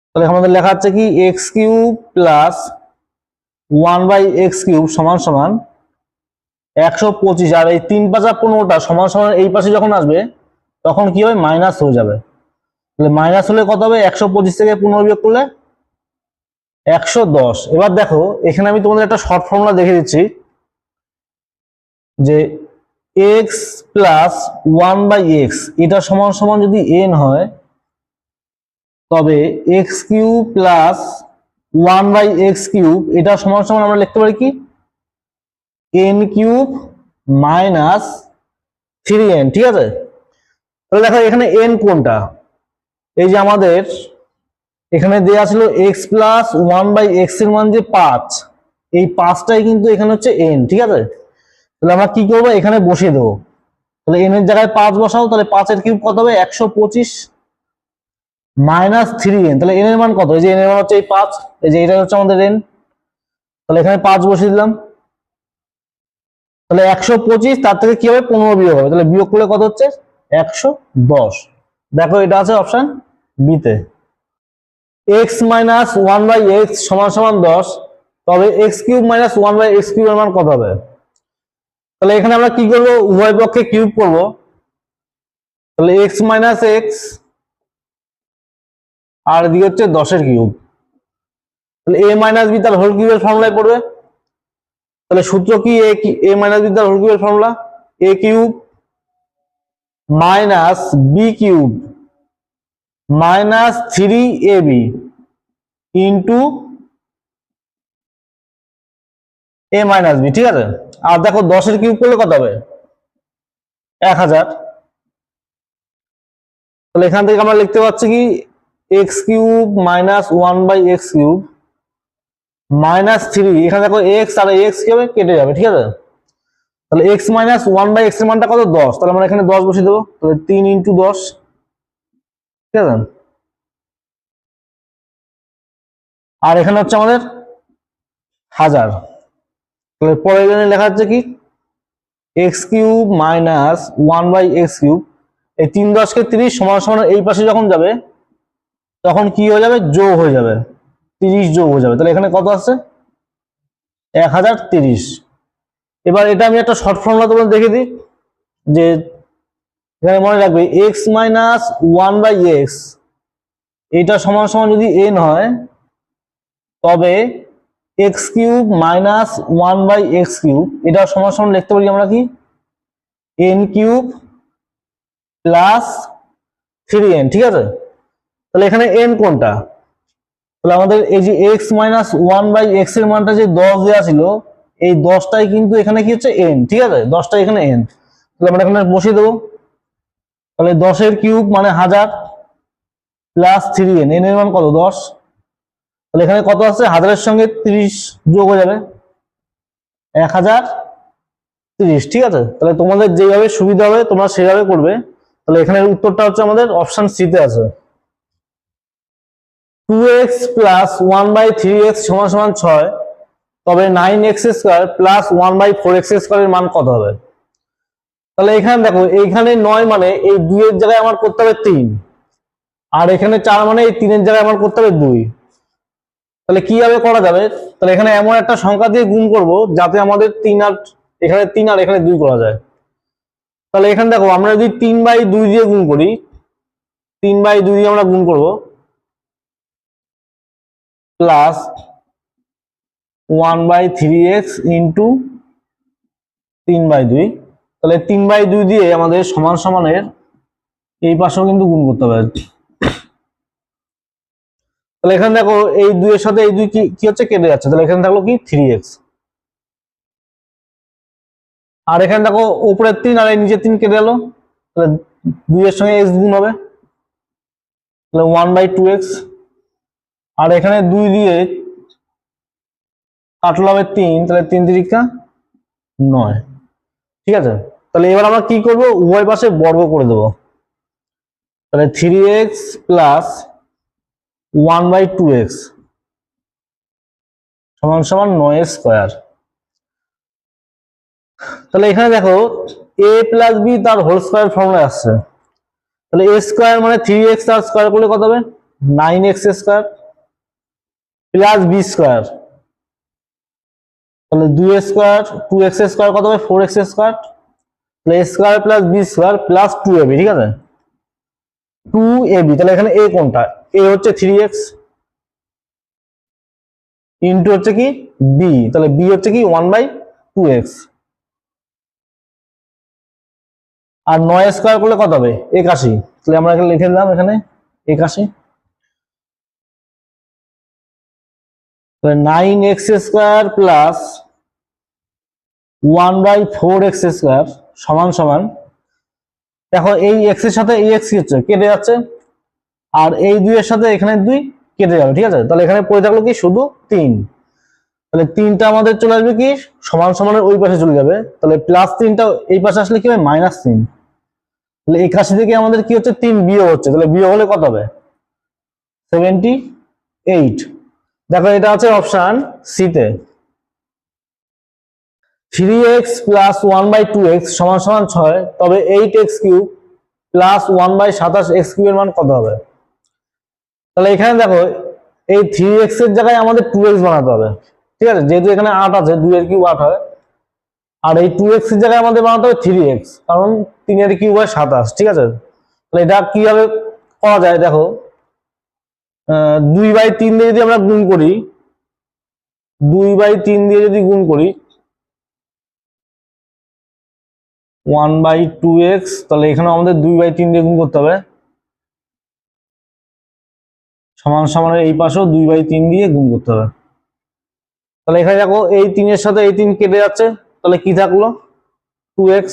তাহলে আমাদের লেখা হচ্ছে কি x cube plus 1/x cube সমান সমান 125, আর এই 3 5 15টা সমান সমান এই পাশে যখন আসবে তখন কি হবে মাইনাস হয়ে যাবে, তাহলে মাইনাস হলে কত হবে 125 থেকে 15 বিয়োগ করলে 110। এবার দেখো এখানে আমি তোমাদের একটা শর্ট ফর্মুলা দেখে দিচ্ছি যে x প্লাস 1/x এটা সমান সমান যদি n হয় তবে x cube plus 1/x cube এটা সমান সমান আমরা লিখতে পারি কি n কিউব মাইনাস 3n, ঠিক আছে। তাহলে দেখো এখানে n কোনটা, এই যে আমাদের এখানে দেওয়া ছিল x প্লাস 1/x এর মান যে 5, এই 5টাই কিন্তু এখানে হচ্ছে n, ঠিক আছে। তাহলে আমরা কি করবো এখানে বসিয়ে দেবো, তাহলে n এর জায়গায় 5 বসাও, তাহলে 5 এর কিউব কত হবে 125 মাইনাস 3n, তাহলে n এর মান কত, এই যে n এর মান হচ্ছে এই 5, এই যে এটা হচ্ছে আমাদের n, তাহলে এখানে 5 বসিয়ে দিলাম, তাহলে 125 তার থেকে কি হবে 15 বিয়োগ হবে, তাহলে বিয়োগ করলে কত হচ্ছে 110। দেখো এটা আছে অপশন বি তে। x মাইনাস 1/x সমান সমান 10, তবে x cube minus 1/x cube এর মান কত হবে, তাহলে এখানে আমরা কি করব উভয় পক্ষে কিউব করব, তাহলে x মাইনাস x আর এদিকে হচ্ছে 10 এর কিউব, তাহলে a মাইনাস বি তার হোল কিউবের ফর্মুলায় পড়বে, তাহলে সূত্র কি a মাইনাস বি তার হোল কিউবের formula a cube minus B cube minus 3ab into a minus B, ঠিক আছে। আর দেখো 10 এর কিউব করলে কত হবে 1000, তাহলে এখান থেকে আমরা লিখতে পাচ্ছি কি x cube minus 1/x cube minus 3, এখানে দেখো x আর x কি হবে কেটে যাবে, ঠিক আছে। তাহলে x মাইনাস 1/x এর মানটা কত 10, তাহলে আমরা এখানে 10 বসিয়ে দেবো, তাহলে 3 ইন্টু 10, ঠিক আছে। আর এখানে হচ্ছে আমাদের 1000, তাহলে পরের লাইনে লেখা হচ্ছে কি x cube minus 1/x cube, এই 3 10 কে 30 সমান সমান এই পাশে যখন যাবে তখন কি হয়ে যাবে যোগ হয়ে যাবে, 30 যোগ হয়ে যাবে, তাহলে এখানে কত আসছে 1030। এবার এটা আমি একটা শর্ট ফর্মুলা তোমাদের দেখে দিই যে এখানে মনে রাখবে x মাইনাস 1/x এটা সমান সমান যদি n হয় তবে x cube minus 1/x cube এটা সমান সমান লিখতে পারি আমরা কি n কিউব প্লাস 3n, ঠিক আছে। তাহলে এখানে n কোনটা, তাহলে আমাদের এই যে x মাইনাস 1/x এর মানটা যে 10 দেওয়া ছিল এই 10টাই কিন্তু এখানে কি হচ্ছে n, ঠিক আছে, 10টা এখানে n, তাহলে আমরা এখানে বসিয়ে দেবো, তাহলে 10 এর কিউব মানে 1000 প্লাস 3n, n এর মান কত 10, তাহলে এখানে কত আছে 1000 এর সঙ্গে 30 যোগ হয়ে যাবে 1030, ঠিক আছে। তাহলে তোমাদের যেভাবে সুবিধা হবে তোমরা সেভাবে করবে, তাহলে এখানে উত্তরটা হচ্ছে আমাদের অপশন সি তে আছে 2x প্লাস 1/3x সমান সমান 6, তবে 9x square plus 1/4x square এর মান কত হবে। তাহলে এখানে দেখো এইখানে 9 মানে এই 2 এর জায়গায় আমার করতে হবে 3, আর এখানে 4 মানে এই 3 এর জায়গায় আমার করতে হবে 2, তাহলে কিভাবে করা যাবে, তাহলে এখানে এমন একটা সংখ্যা দিয়ে গুণ করব যাতে আমাদের 3 আর এখানে 2 করা যায়। তাহলে এখানে দেখো আমরা যদি 3/2 দিয়ে গুণ করি, 3/2 দিয়ে আমরা গুণ করব প্লাস 1/3x ইন্টু 3/2, তাহলে 3/2 দিয়ে আমাদের সমান সমানের এই পাশেও কিন্তু গুণ করতে হবে। তাহলে এখানে দেখো এই 2 এর সাথে এই 2 কি হচ্ছে, কেটে যাচ্ছে। তাহলে এখানে থাকলো কি 3x। আর এখানে দেখো উপরের 3 আর এই নিচের 3 কেটে গেল, তাহলে 2 এর সঙ্গে x গুণ হবে, তাহলে 1/2x। আর এখানে 2 দিয়ে কাটলো হবে 3, তাহলে 3 3 9। ঠিক আছে, তাহলে এবার আমরা কি করব, উভয় পাশে বর্গ করে দেব। তাহলে 3x প্লাস 1/2x সমান সমান 9 স্কোয়ার। তাহলে এখানে দেখো a প্লাস বি তার হোল স্কোয়ার ফর্মুলা আসছে। তাহলে a স্কোয়ার মানে 3x তার স্কোয়ার করলে কত হবে, 9x square plus B square, তাহলে 2 স্কোয়ার 2x স্কোয়ার কত হবে, 4x স্কোয়ার, তাহলে a square plus B square plus 2ab। ঠিক আছে, 2ab। তাহলে এখানে a কোনটা, a হচ্ছে 3x ইন্টু হচ্ছে কি b, তাহলে b হচ্ছে কি 1/2x। আর 9 স্কোয়ার করলে কত হবে, 81। তাহলে আমরা এখানে লিখে দিলাম এখানে 81। তাহলে 9x square plus 1/4x square সমান সমান, দেখো এই x এর সাথে এই x কি হচ্ছে, কেটে যাচ্ছে। আর এই 2 এর সাথে এখানে 2 কেটে যাবে। ঠিক আছে, তাহলে এখানে পড়ে থাকলো কি শুধু 3। তাহলে 3টা আমাদের চলে আসবে কি সমান সমানের ওই পাশে চলে যাবে, তাহলে প্লাস 3টা এই পাশে আসলে কি হবে, -3। তাহলে 81 থেকে আমাদের কি হচ্ছে, 3 বিয়োগ হচ্ছে, তাহলে বিয়োগ হলে কত হবে, 78। দেখো এটা আছে অপশন সি তে। 3x প্লাস 1/2x সমান সমান 6, তবে 8x কিউব প্লাস 1/27x কিউবের মান কত হবে। তাহলে এখানে দেখো এই 3x এর জায়গায় আমাদের 2x বানাতে হবে। ঠিক আছে, যেহেতু এখানে 8 আছে, 2 এর কিউব 8 হয়। আর এই 2x এর জায়গায় আমাদের বানাতে হবে 3x, কারণ 3 এর কিউব হয় 27। ঠিক আছে, তাহলে এটা কিভাবে করা যায় দেখো, 2/3 দিয়ে যদি আমরা গুণ করি, 2/3 দিয়ে যদি গুণ করি 1/2x, তাহলে এখানে আমাদের 2/3 দিয়ে গুণ করতে হবে, সমান সমানের এই পাশেও 2/3 দিয়ে গুণ করতে হবে। তাহলে এখানে দেখো এই 3 এর সাথে এই 3 কেটে যাচ্ছে, তাহলে কি থাকলো 2x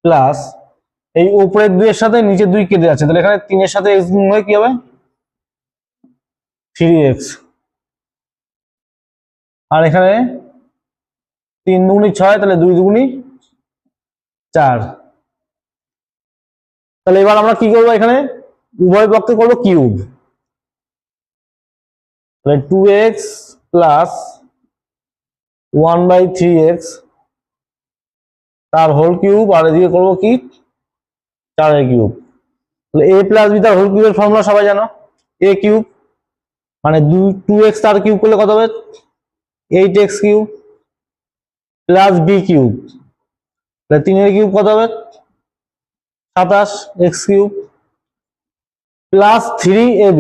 প্লাস এই উপরের 2 এর সাথে নিচে 2 কেটে যাচ্ছে, তাহলে এখানে 3 এর সাথে x গুণ হয়ে কি হবে 3x। আর এখানে 3 দুগুণী 6, তাহলে 2 দুগুণী 4। তাহলে এবার আমরা কি করবো, এখানে উভয় পক্ষে করবো কিউব। তাহলে 2x প্লাস 1/3x তার হোল কিউব, আর এদিকে করবো কি 4 এর কিউব। তাহলে a প্লাস বি তার হোল কিউবের ফর্মুলা সবাই জানো, a কিউব মানে 2x তার কিউব করলে কত হবে 8x cube plus b cube, তাহলে 3 এর কিউব কত হবে 27x cube plus 3ab।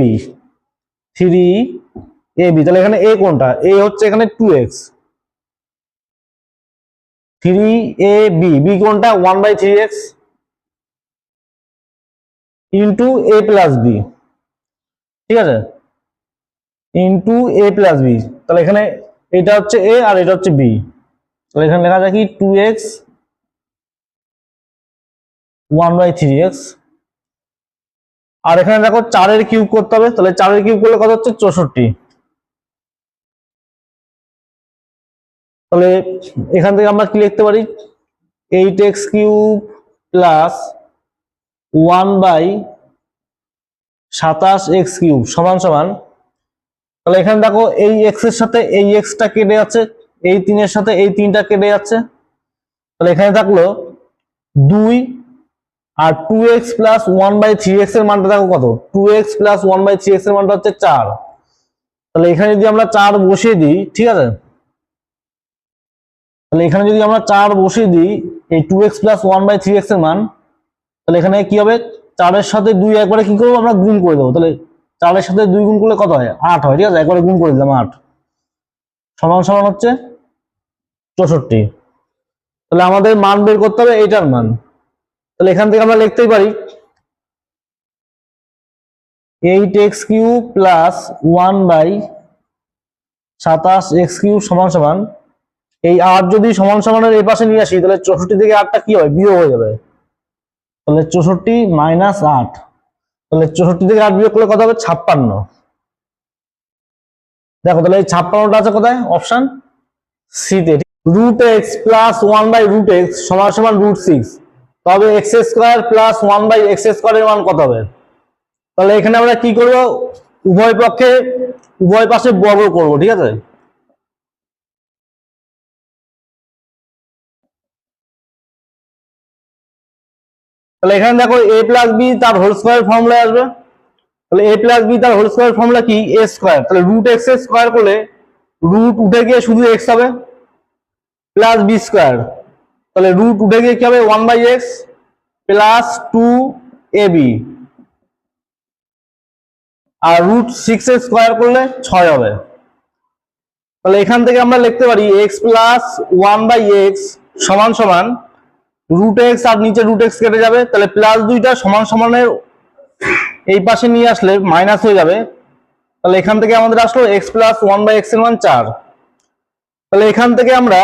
3ab, তাহলে এখানে a কোনটা, a হচ্ছে এখানে 2x, 3ab, b কোনটা 1/3x into a plus b. ঠিক আছে, ইন্টু a প্লাস বি, তাহলে এখানে এটা হচ্ছে a আর এটা হচ্ছে b, তাহলে এখানে লেখা যায় কি 2x 1/3x। আর এখানে দেখো 4 এর কিউব করতে হবে, তাহলে 4 এর কিউব করলে কত হচ্ছে 64। তাহলে এখান থেকে আমরা কি লিখতে পারি 8x cube plus 1/27x cube সমান সমান, তাহলে এখানে দেখো এই x এর সাথে এই x টা কেটে যাচ্ছে, এই 3 এর সাথে এই 3টা কেটে যাচ্ছে, তাহলে এখানে থাকলো 2 আর 2x প্লাস 1/3x এর মানটা দেখো কত, 2x প্লাস 1/3x এর মানটা হচ্ছে 4। তাহলে এখানে যদি আমরা 4 বসিয়ে দিই, ঠিক আছে, তাহলে এখানে যদি আমরা 4 বসিয়ে দিই এই 2x প্লাস 1/3x এর মান, তাহলে এখানে কি হবে 4 এর সাথে 2 একবারে কি করবো আমরা গুণ করে দেবো, তাহলে 4 এর সাথে 2 গুণ করলে কত হয় 8 হয়। ঠিক আছে, একবারে গুণ করে দিলাম 8 সমান সমান হচ্ছে 64। তাহলে আমাদের মান বের করতে হবে এইটার মান, তাহলে এখান থেকে আমরা লিখতেই পারি 8x³ প্লাস 1/27x³ সমান সমান, এই 8 যদি সমান সমানের এই পাশে নিয়ে আসি তাহলে 64 থেকে 8টা কি হয়, বিয়োগ হয়ে যাবে। তাহলে 64 মাইনাস 8, তাহলে 64 থেকে 8 বিয়োগ করলে কত হবে, 56। দেখো তাহলে এই 56টা আছে কোথায়, অপশন সি তে। √x প্লাস 1/√x সমান সমান √6, তবে x² প্লাস 1/x² এর মান কত হবে? তাহলে এখানে আমরা কি করব, উভয় পাশে বর্গ করব, ঠিক আছে। তাহলে এখানে দেখো a প্লাস বি তার হোল স্কয়ার ফর্মুলায় আসবে। তাহলে a প্লাস বি তার হোল স্কয়ার ফর্মুলা কি, a স্কয়ার। তাহলে √x² করলে রুট উঠে গিয়ে শুধু x হবে, প্লাস বি স্কয়ার, তাহলে রুট উঠে গিয়ে কি হবে, 1/x প্লাস 2ab, আর √6 করলে 6 হবে। তাহলে এখান থেকে আমরা লিখতে পারি x প্লাস 1/x সমান সমান √x, আর নিচে √x কেটে যাবে, তাহলে প্লাস দুইটা সমান সমানের এই পাশে নিয়ে আসলে মাইনাস হয়ে যাবে। তাহলে এখান থেকে আমাদের আসলো x প্লাস 1/x এর মান 4। তাহলে এখান থেকে আমরা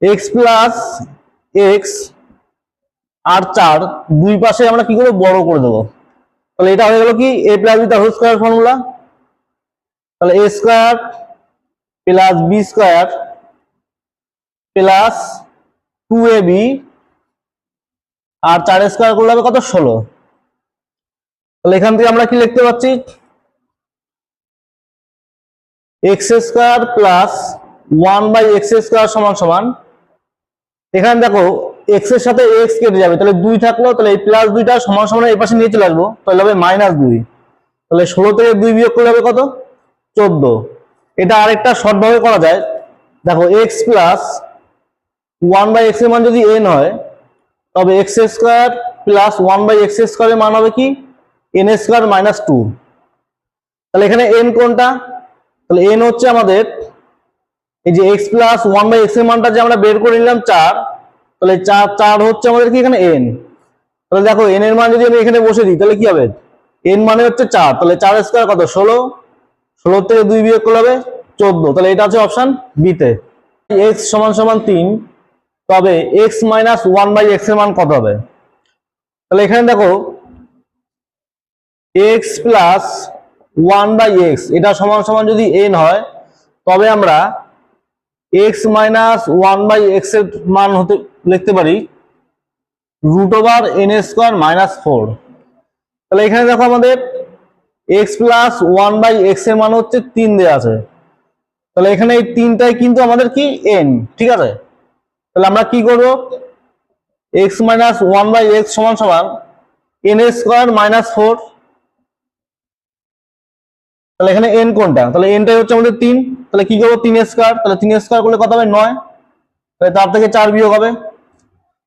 x প্লাস x আর 4 দুই পাশে আমরা কি করবো, বড় করে দেবো। তাহলে এটা হয়ে গেল কি, a প্লাস বি তার হোল স্কয়ার ফর্মুলা। তাহলে a square plus B square plus 2ab, আর 4 স্কয়ার করলে হবে কত, 16। তাহলে এখান থেকে আমরা কি লিখতে পাচ্ছি, x² প্লাস 1/x² সমান সমান, এখানে দেখো x এর সাথে x কেটে যাবে, তাহলে 2 থাকলো, তাহলে এই প্লাস দুইটা সমান সমান এই পাশে নিয়ে চলে আসবো, তাহলে হবে -2। তাহলে 16 থেকে 2 বিয়োগ করলে হবে কত, 14। এটা আরেকটা শর্ট ভাবে করা যায়, দেখো x প্লাস 1/x এর মান যদি n হয়, তবে x² প্লাস 1/x² এর মান হবে কি, n² মাইনাস 2। তাহলে এখানে n কোনটা, তাহলে n হচ্ছে আমাদের এই যে x প্লাস 1/x এর মানটা যে আমরা বের করে নিলাম 4, তাহলে 4 হচ্ছে আমাদের কি এখানে n। তাহলে দেখো n এর মান যদি আমি এখানে বসে দিই তাহলে কি হবে, n মানে হচ্ছে 4, তাহলে 4² কত, 16, 16 থেকে 2 বিয়োগ করলে হবে 14। তাহলে এটা আছে অপশন বি তে। x সমান সমান 3, তবে x মাইনাস 1/x এর মান কত হবে? তাহলে এখানে দেখো x প্লাস 1/x এটা সমান সমান যদি n হয়, তবে আমরা x মাইনাস 1/x এর মান হতে লিখতে পারি √n² মাইনাস 4। তাহলে এখানে দেখো আমাদের x প্লাস 1/x এর মান হচ্ছে 3 দেওয়া আছে, তাহলে এখানে এই 3টাই কিন্তু আমাদের কি, n, ঠিক আছে। তাহলে আমরা কি করব, x মাইনাস 1/x সমান সমান n² মাইনাস 4। তাহলে এখানে n কোনটা, তাহলে nটাই হচ্ছে আমাদের 3, তাহলে কি করবো, 3² তাহলে 3² করলে কত হবে, 9। তাহলে তার থেকে 4 বিয়োগ হবে,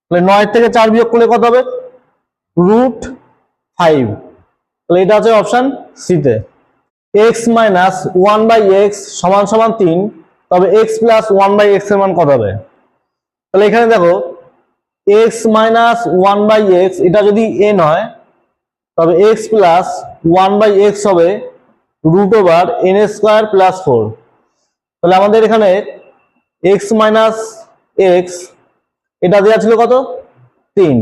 তাহলে 9 থেকে 4 বিয়োগ করলে কত হবে, √5। তাহলে এটা আছে অপশন সি তে। x মাইনাস 1/x সমান সমান 3, তবে x প্লাস 1/x এর মান কত হবে? তাহলে এখানে দেখো x মাইনাস 1/x এটা যদি n হয়, তবে x প্লাস 1/x হবে √n² প্লাস 4। তাহলে আমাদের এখানে x মাইনাস x এটা দেওয়া ছিল কত, 3,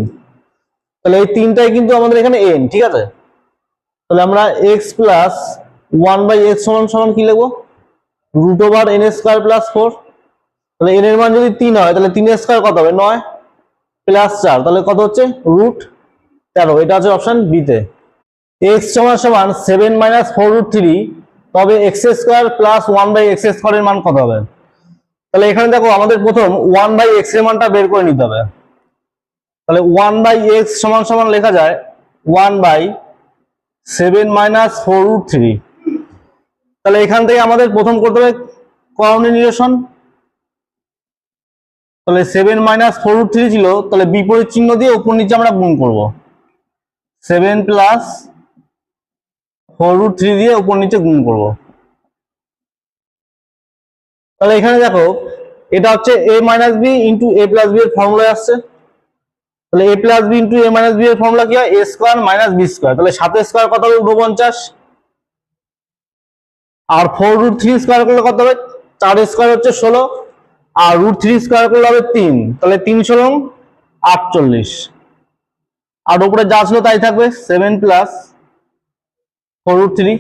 তাহলে এই 3টাই কিন্তু আমাদের এখানে n, ঠিক আছে। তাহলে আমরা x প্লাস 1/x সমান সমান কি লিখবো, √n² প্লাস 4। তাহলে n এর মান যদি 3 হয়, তাহলে 3² কত হবে, 9 প্লাস 4, তাহলে কত হচ্ছে, √13। এটা আছে অপশন বি তে। x সমান সমান 7 মাইনাস 4√3, তবে x² প্লাস 1/x² এর মান কত হবে? তাহলে এখানে দেখো আমাদের প্রথম 1/x এর মানটা বের করে নিতে হবে। তাহলে 1/x সমান সমান লেখা যায় 1/7 মাইনাস 4√3। তাহলে এখান থেকে আমাদের প্রথম করতে হবে করণীয় নিরসন। তাহলে 7 মাইনাস 4√3 ছিল, তাহলে বিপরীত চিহ্ন দিয়ে উপর নিচে আমরা গুণ করব, 7 প্লাস 4√3 দিয়ে উপর নিচে গুণ করব। তাহলে এখানে দেখো এটা হচ্ছে a minus B into a plus B এর ফর্মুলায় আসছে। তাহলে a plus B into a minus B এর ফর্মুলা কি হয়? a square minus B square. তাহলে 7 স্কোয়ার কত হবে? 49। আর 4√3 স্কোয়ার করলে কত হবে? 4 স্কোয়ার হচ্ছে 16, আর √3 স্কোয়ার করলে হবে 3। তাহলে 3 × 48। আর উপরে যা ছিল তাই থাকবে, 7 প্লাস 4√3।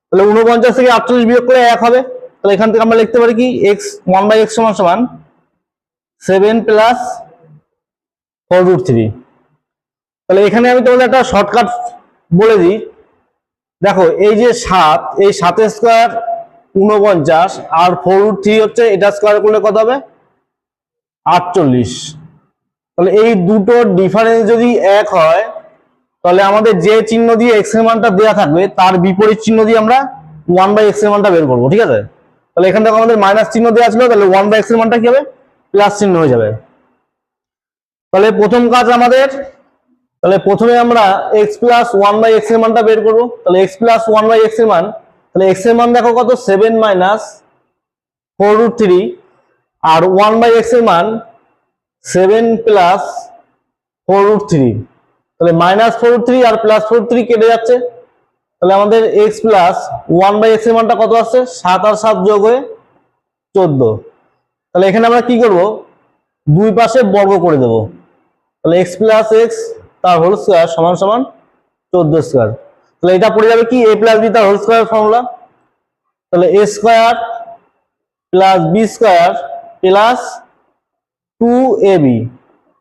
তাহলে 49 থেকে 48 বিয়োগ করে 1 হবে। তাহলে এখান থেকে আমরা লিখতে পারি কি? x 1/x সমান 7 প্লাস 4√3। তাহলে এখানে আমি তোমাদের একটা শর্টকাট বলে দিই। দেখো এই যে 7, এই 7 স্কোয়ার 49, আর 4√3 হচ্ছে, এটা স্কোয়ার করলে কত হবে? 48। তাহলে এই দুটোর ডিফারেন্স যদি 1 হয়, তাহলে আমাদের যে চিহ্ন দিয়ে x এর মানটা দেওয়া থাকবে তার বিপরীত চিহ্ন দিয়ে আমরা 1/x এর মানটা বের করবো, ঠিক আছে? তাহলে এখান থেকে আমাদের মাইনাস চিহ্ন দেওয়া ছিল, তাহলে 1/x এর মানটা কি হবে? প্লাস চিহ্ন হয়ে যাবে। তাহলে প্রথম কাজ আমাদের, তাহলে প্রথমে আমরা x প্লাস 1/x এর মানটা বের করবো। তাহলে x প্লাস 1/x এর মান, তাহলে x এর মান দেখো কত? 7 মাইনাস 4√3, আর 1/x এর মান 7 প্লাস 4√3। তাহলে মাইনাস 4√3 আর প্লাস 4√3 কেটে যাচ্ছে। তাহলে আমাদের x প্লাস 1/x এর মানটা কত আসছে? 7 আর 7 যোগ হয়ে 14। তাহলে এখানে আমরা কি করব? দুই পাশে বর্গ করে দেব। তাহলে x প্লাস x তার হোল স্কয়ার সমান সমান 14 স্কয়ার। তাহলে এটা পড়ে যাবে কি? a প্লাস b তার হোল স্কয়ার ফর্মুলা। তাহলে a square plus b square plus 2ab,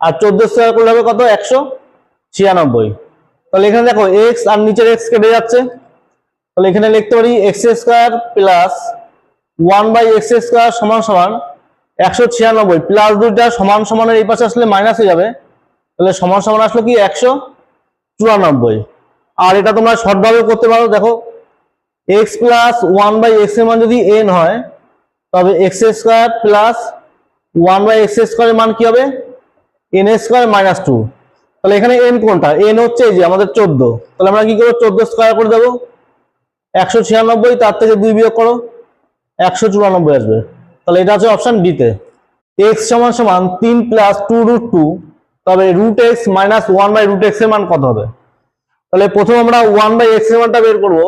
আর 14 স্কয়ার করলে হবে কত? 196। তাহলে এখানে দেখো x আর নিচের x কেটে যাচ্ছে। তাহলে এখানে লিখতে পারি x square plus 1/x square সমান সমান 196, প্লাস দুইটা সমান সমানের এই পাশে আসলে মাইনাস হয়ে যাবে। তাহলে সমান সমান আসলো কি? 194। আর এটা তোমরা শর্ট ভাবে করতে পারো। দেখো x প্লাস 1/x এর মান যদি n হয়, তবে x স্কয়ার প্লাস 1/x স্কয়ারের মান কি হবে? n square minus 2। তাহলে এখানে n কোনটা? n হচ্ছে এই যে আমাদের 14। তাহলে আমরা কি করবো? 14 স্কয়ার করে দেবো। 196, তার থেকে 2 বিয়োগ করো, 194 আসবে। তাহলে এটা হচ্ছে অপশন ডি তে। x সমান সমান 3 প্লাস 2√2, তবে √x মাইনাস 1/√x এর মান কত হবে? তাহলে প্রথম আমরা 1/x এর মানটা বের করবো।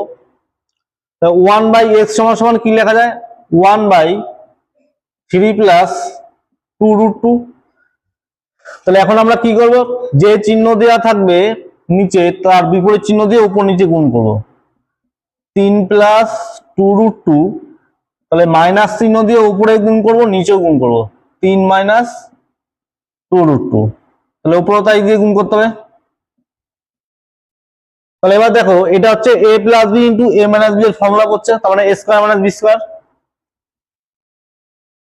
1/x সমান সমান কি লেখা যায়? 1/3 প্লাস 2√2। তাহলে এখন আমরা কি করব? যে চিহ্ন দেওয়া থাকবে নিচে তার বিপরীত চিহ্ন দিয়ে উপর নিচে গুণ করব। 3 প্লাস 2√2, তাহলে মাইনাস চিহ্ন দিয়ে উপরে গুণ করব, নিচেও গুণ করব। 3 মাইনাস 2√2, তাহলে উপরে তাই দিয়ে গুণ করতে হবে। তাহলে এবার দেখো এটা হচ্ছে a plus B into a minus B এর ফর্মুলা করছে, তার মানে a square minus B square.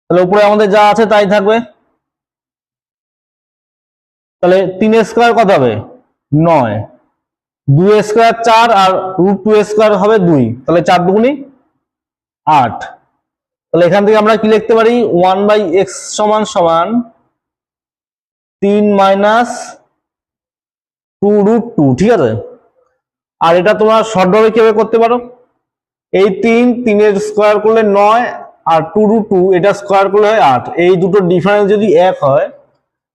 তাহলে উপরে আমাদের যা আছে তাই থাকবে। তাহলে 3 স্কয়ার কত হবে? 9, 2 স্কয়ার 4, আর √2 স্কয়ার হবে 2। তাহলে 4 দুগুণী 8। তাহলে এখান থেকে আমরা কি লিখতে পারি? 1/x সমান সমান 3 মাইনাস 2√2, ঠিক আছে? আর এটা তোমরা শর্ট ভাবে কিভাবে করতে পারো? এই 3 এর স্কয়ার করলে 9, আর 2√2 এটা স্কয়ার করলে হয় 8। এই দুটোর ডিফারেন্স যদি 1 হয়,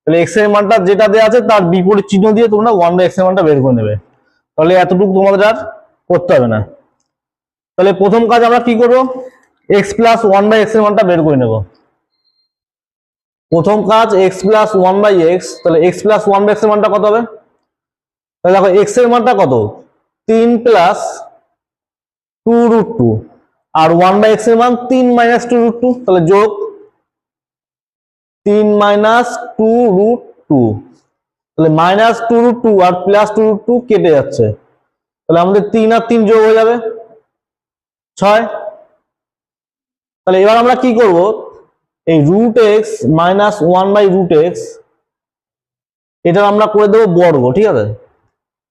তাহলে x এর মানটা যেটা দেওয়া আছে তার বিপরীত চিহ্ন দিয়ে তোমরা 1/x এর মানটা বের করে নেবে। তাহলে এতটুকু তোমাদের আর করতে হবে না। তাহলে প্রথম কাজ আমরা কি করব? x প্লাস 1/x এর মানটা বের করে নেব। প্রথম কাজ x প্লাস 1/x। তাহলে x প্লাস 1/x এর মানটা কত হবে? তাহলে দেখো x এর মানটা কত? 3 প্লাস 2√2, আর 1/x এর মান 3 মাইনাস 2√2, তাহলে যোগ 3 মাইনাস 2√2। তাহলে মাইনাস 2√2 আর প্লাস 2√2 কেটে যাচ্ছে। তাহলে আমাদের 3 আর 3 যোগ হয়ে যাবে 6। তাহলে এবার আমরা কি করব? এই √x মাইনাস 1/√x এটা আমরা করে দেবো বর্গ, ঠিক আছে?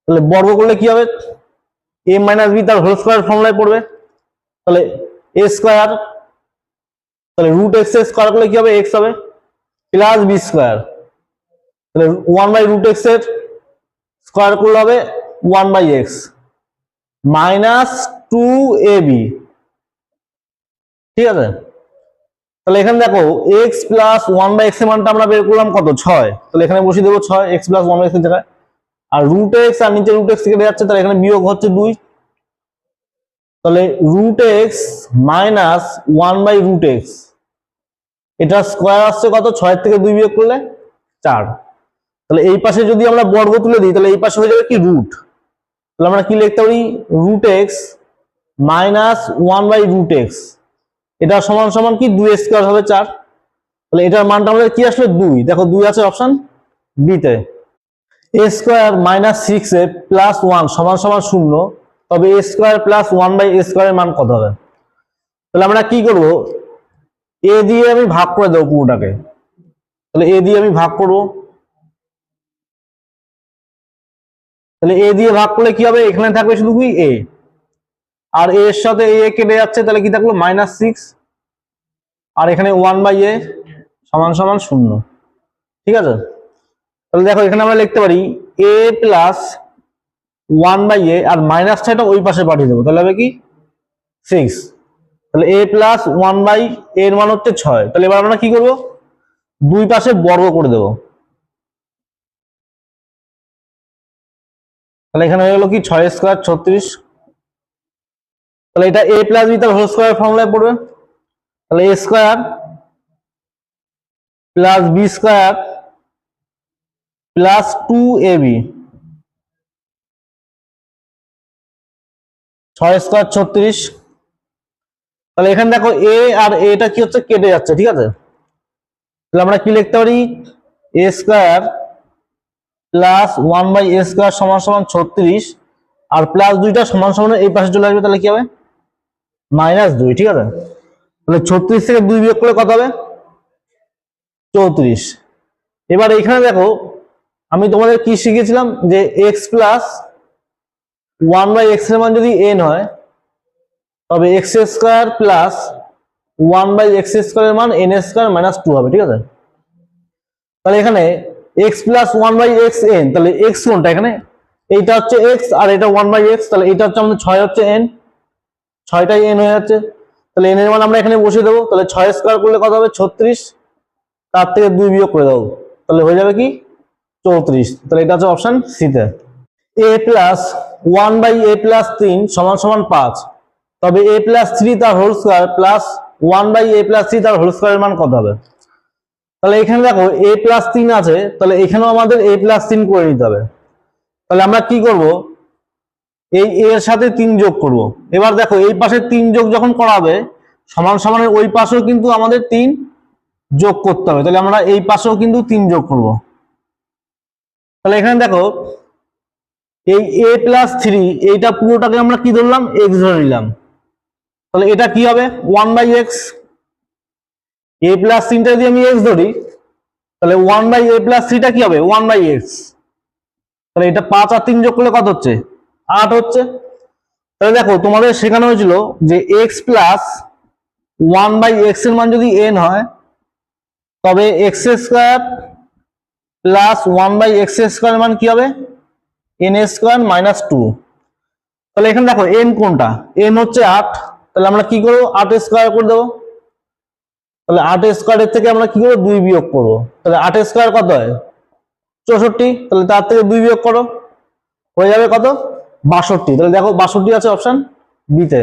তাহলে বর্গ করলে কি হবে? a মাইনাস বি তার হোল স্কয়ার ফর্মুলায় পড়বে। তাহলে a স্কয়ার, তাহলে √x স্কয়ার করলে কি হবে? x হবে প্লাস বি স্কয়ার। তাহলে 1/√x এর স্কয়ার করলে হবে 1/x মাইনাস 2ab, ঠিক আছে? তাহলে এখানে দেখো X plus one by X এর মানটা আমরা বের করলাম কত, 6। তাহলে এখানে বসিয়ে দেবো 6 X plus one by X এর জায়গায়। আর রুট এক্স আর নিচে রুট এক্স কেটে যাচ্ছে, তাহলে এখানে বিয়োগ হচ্ছে 2। তাহলে root X minus one by root X, এটা স্কোয়ার আসছে কত, 6 থেকে 2 বিয়োগ করলে 4। তাহলে এই পাশে যদি আমরা বর্গ তুলে দিই তাহলে এই পাশে হয়ে যাবে কি রুট। তাহলে আমরা কি লিখতে পারি, root X minus one by root X, এটা সমান সমান কি 2 স্কোয়ার হবে 4। তাহলে এটার মানটা আমাদের কি আসবে 2, দেখো 2 আছে অপশন বিতে। এ স্কোয়ার মাইনাস 6 এ প্লাস 1 সমান সমান 0, তবে এ স্কোয়ার প্লাস 1 বাই এ স্কোয়ারের মান কত হবে। তাহলে আমরা কি করব, এ দিয়ে আমি ভাগ করে দেবো পুরোটাকে। তাহলে এ দিয়ে আমি ভাগ করব, তাহলে এ দিয়ে ভাগ করলে কি হবে, এখানে থাকবে শুধু কি এ, আর এ এর সাথে এ কেটে যাচ্ছে, তাহলে কি থাকলো -6, আর এখানে 1 বাই এ সমান সমান 0। ঠিক আছে, তাহলে দেখো এখানে আমরা লিখতে পারি এ প্লাস 1 বাই এ, আর মাইনাসটা ওই পাশে পাঠিয়ে দেবো, তাহলে হবে কি 6। তাহলে এ প্লাস 1 বাই এর মান হচ্ছে 6। তাহলে এবার আমরা কি করব, দুই পাশে বর্গ করে দেবো। তাহলে এখানে হয়ে গেল কি 6 স্কোয়ার 36। তাহলে এটা এ প্লাস বি তার হোল স্কোয়ার ফর্মুলায় পড়বে। তাহলে a square plus B square plus 2ab, 6 square 36। তাহলে এখানে দেখো এ আর এটা কি হচ্ছে, কেটে যাচ্ছে। ঠিক আছে, তাহলে আমরা কি লিখতে পারি, a square plus 1 by a square সমান সমান 36, আর প্লাস 2টা সমান সমান এই পাশে চলে আসবে, তাহলে কি হবে -2। ঠিক আছে, তাহলে 36 থেকে 2 বিয়োগ করলে কত হবে, 34। এবার এখানে দেখো আমি তোমাদের কি শিখেছিলাম, যে x প্লাস 1 বাই এক্স এর মান যদি n হয়, তবে X square plus 1 by X স্কোয়ারের মান n স্কোয়ার মাইনাস 2 হবে। ঠিক আছে, তাহলে এখানে x plus 1 by X n, তাহলে x কোনটা, এখানে এইটা হচ্ছে x আর এটা 1 বাই এক্স, তাহলে এটা হচ্ছে আমাদের 6 হচ্ছে n, 6টাই n হয়ে যাচ্ছে। তাহলে n এর মান আমরা এখানে বসিয়ে দেবো। তাহলে 6 স্কোয়ার করলে কত হবে 36, তার থেকে 2 বিয়োগ করে দেবো, তাহলে হয়ে যাবে কি 34। তাহলে এটা হচ্ছে অপশন সিতে। A plus 1 by A plus 3 সমান সমান 5, তবে এ প্লাস 3 তার whole square plus 1 by A plus 3 তার হোল স্কোয়ারের মান কত হবে। তাহলে এখানে দেখো এ প্লাস 3 আছে, তাহলে এখানেও আমাদের এ প্লাস 3 করে নিতে হবে। তাহলে আমরা কি করব, এই এর সাথে 3 যোগ করব। এবার দেখো এই পাশে 3 যোগ যখন করা হবে, সমান সমানের ওই পাশেও কিন্তু আমাদের 3 যোগ করতে হবে। তাহলে আমরা এই পাশেও কিন্তু 3 যোগ করব। তাহলে এখানে দেখো এই a প্লাস 3, এইটা পুরোটাকে আমরা কি ধরলাম, x ধরে নিলাম। তাহলে এটা কি হবে 1 বাই এক্স, a প্লাস 3টা যদি আমি x ধরি, তাহলে 1 বাই a প্লাস 3টা কি হবে 1 বাই এক্স। তাহলে এটা 5 আর 3 যোগ করলে কত হচ্ছে, 8 হচ্ছে। তাহলে দেখো তোমাদের শেখানো হয়েছিল যে x প্লাস 1 বাই এক্স এর মান যদি n হয়, তবে X square plus 1 by X square মান কি হবে n স্কোয়ার মাইনাস 2। তাহলে এখানে দেখো n কোনটা, n হচ্ছে 8, তাহলে আমরা কি করবো 8 স্কোয়ার করে দেবো। তাহলে 8 স্কোয়ারের থেকে আমরা কি করবো 2 বিয়োগ করবো। তাহলে 8 স্কোয়ার কত হয় 64, তাহলে তার থেকে 2 বিয়োগ করো, হয়ে যাবে কত 62। তাহলে দেখো 62 আছে অপশন বিতে।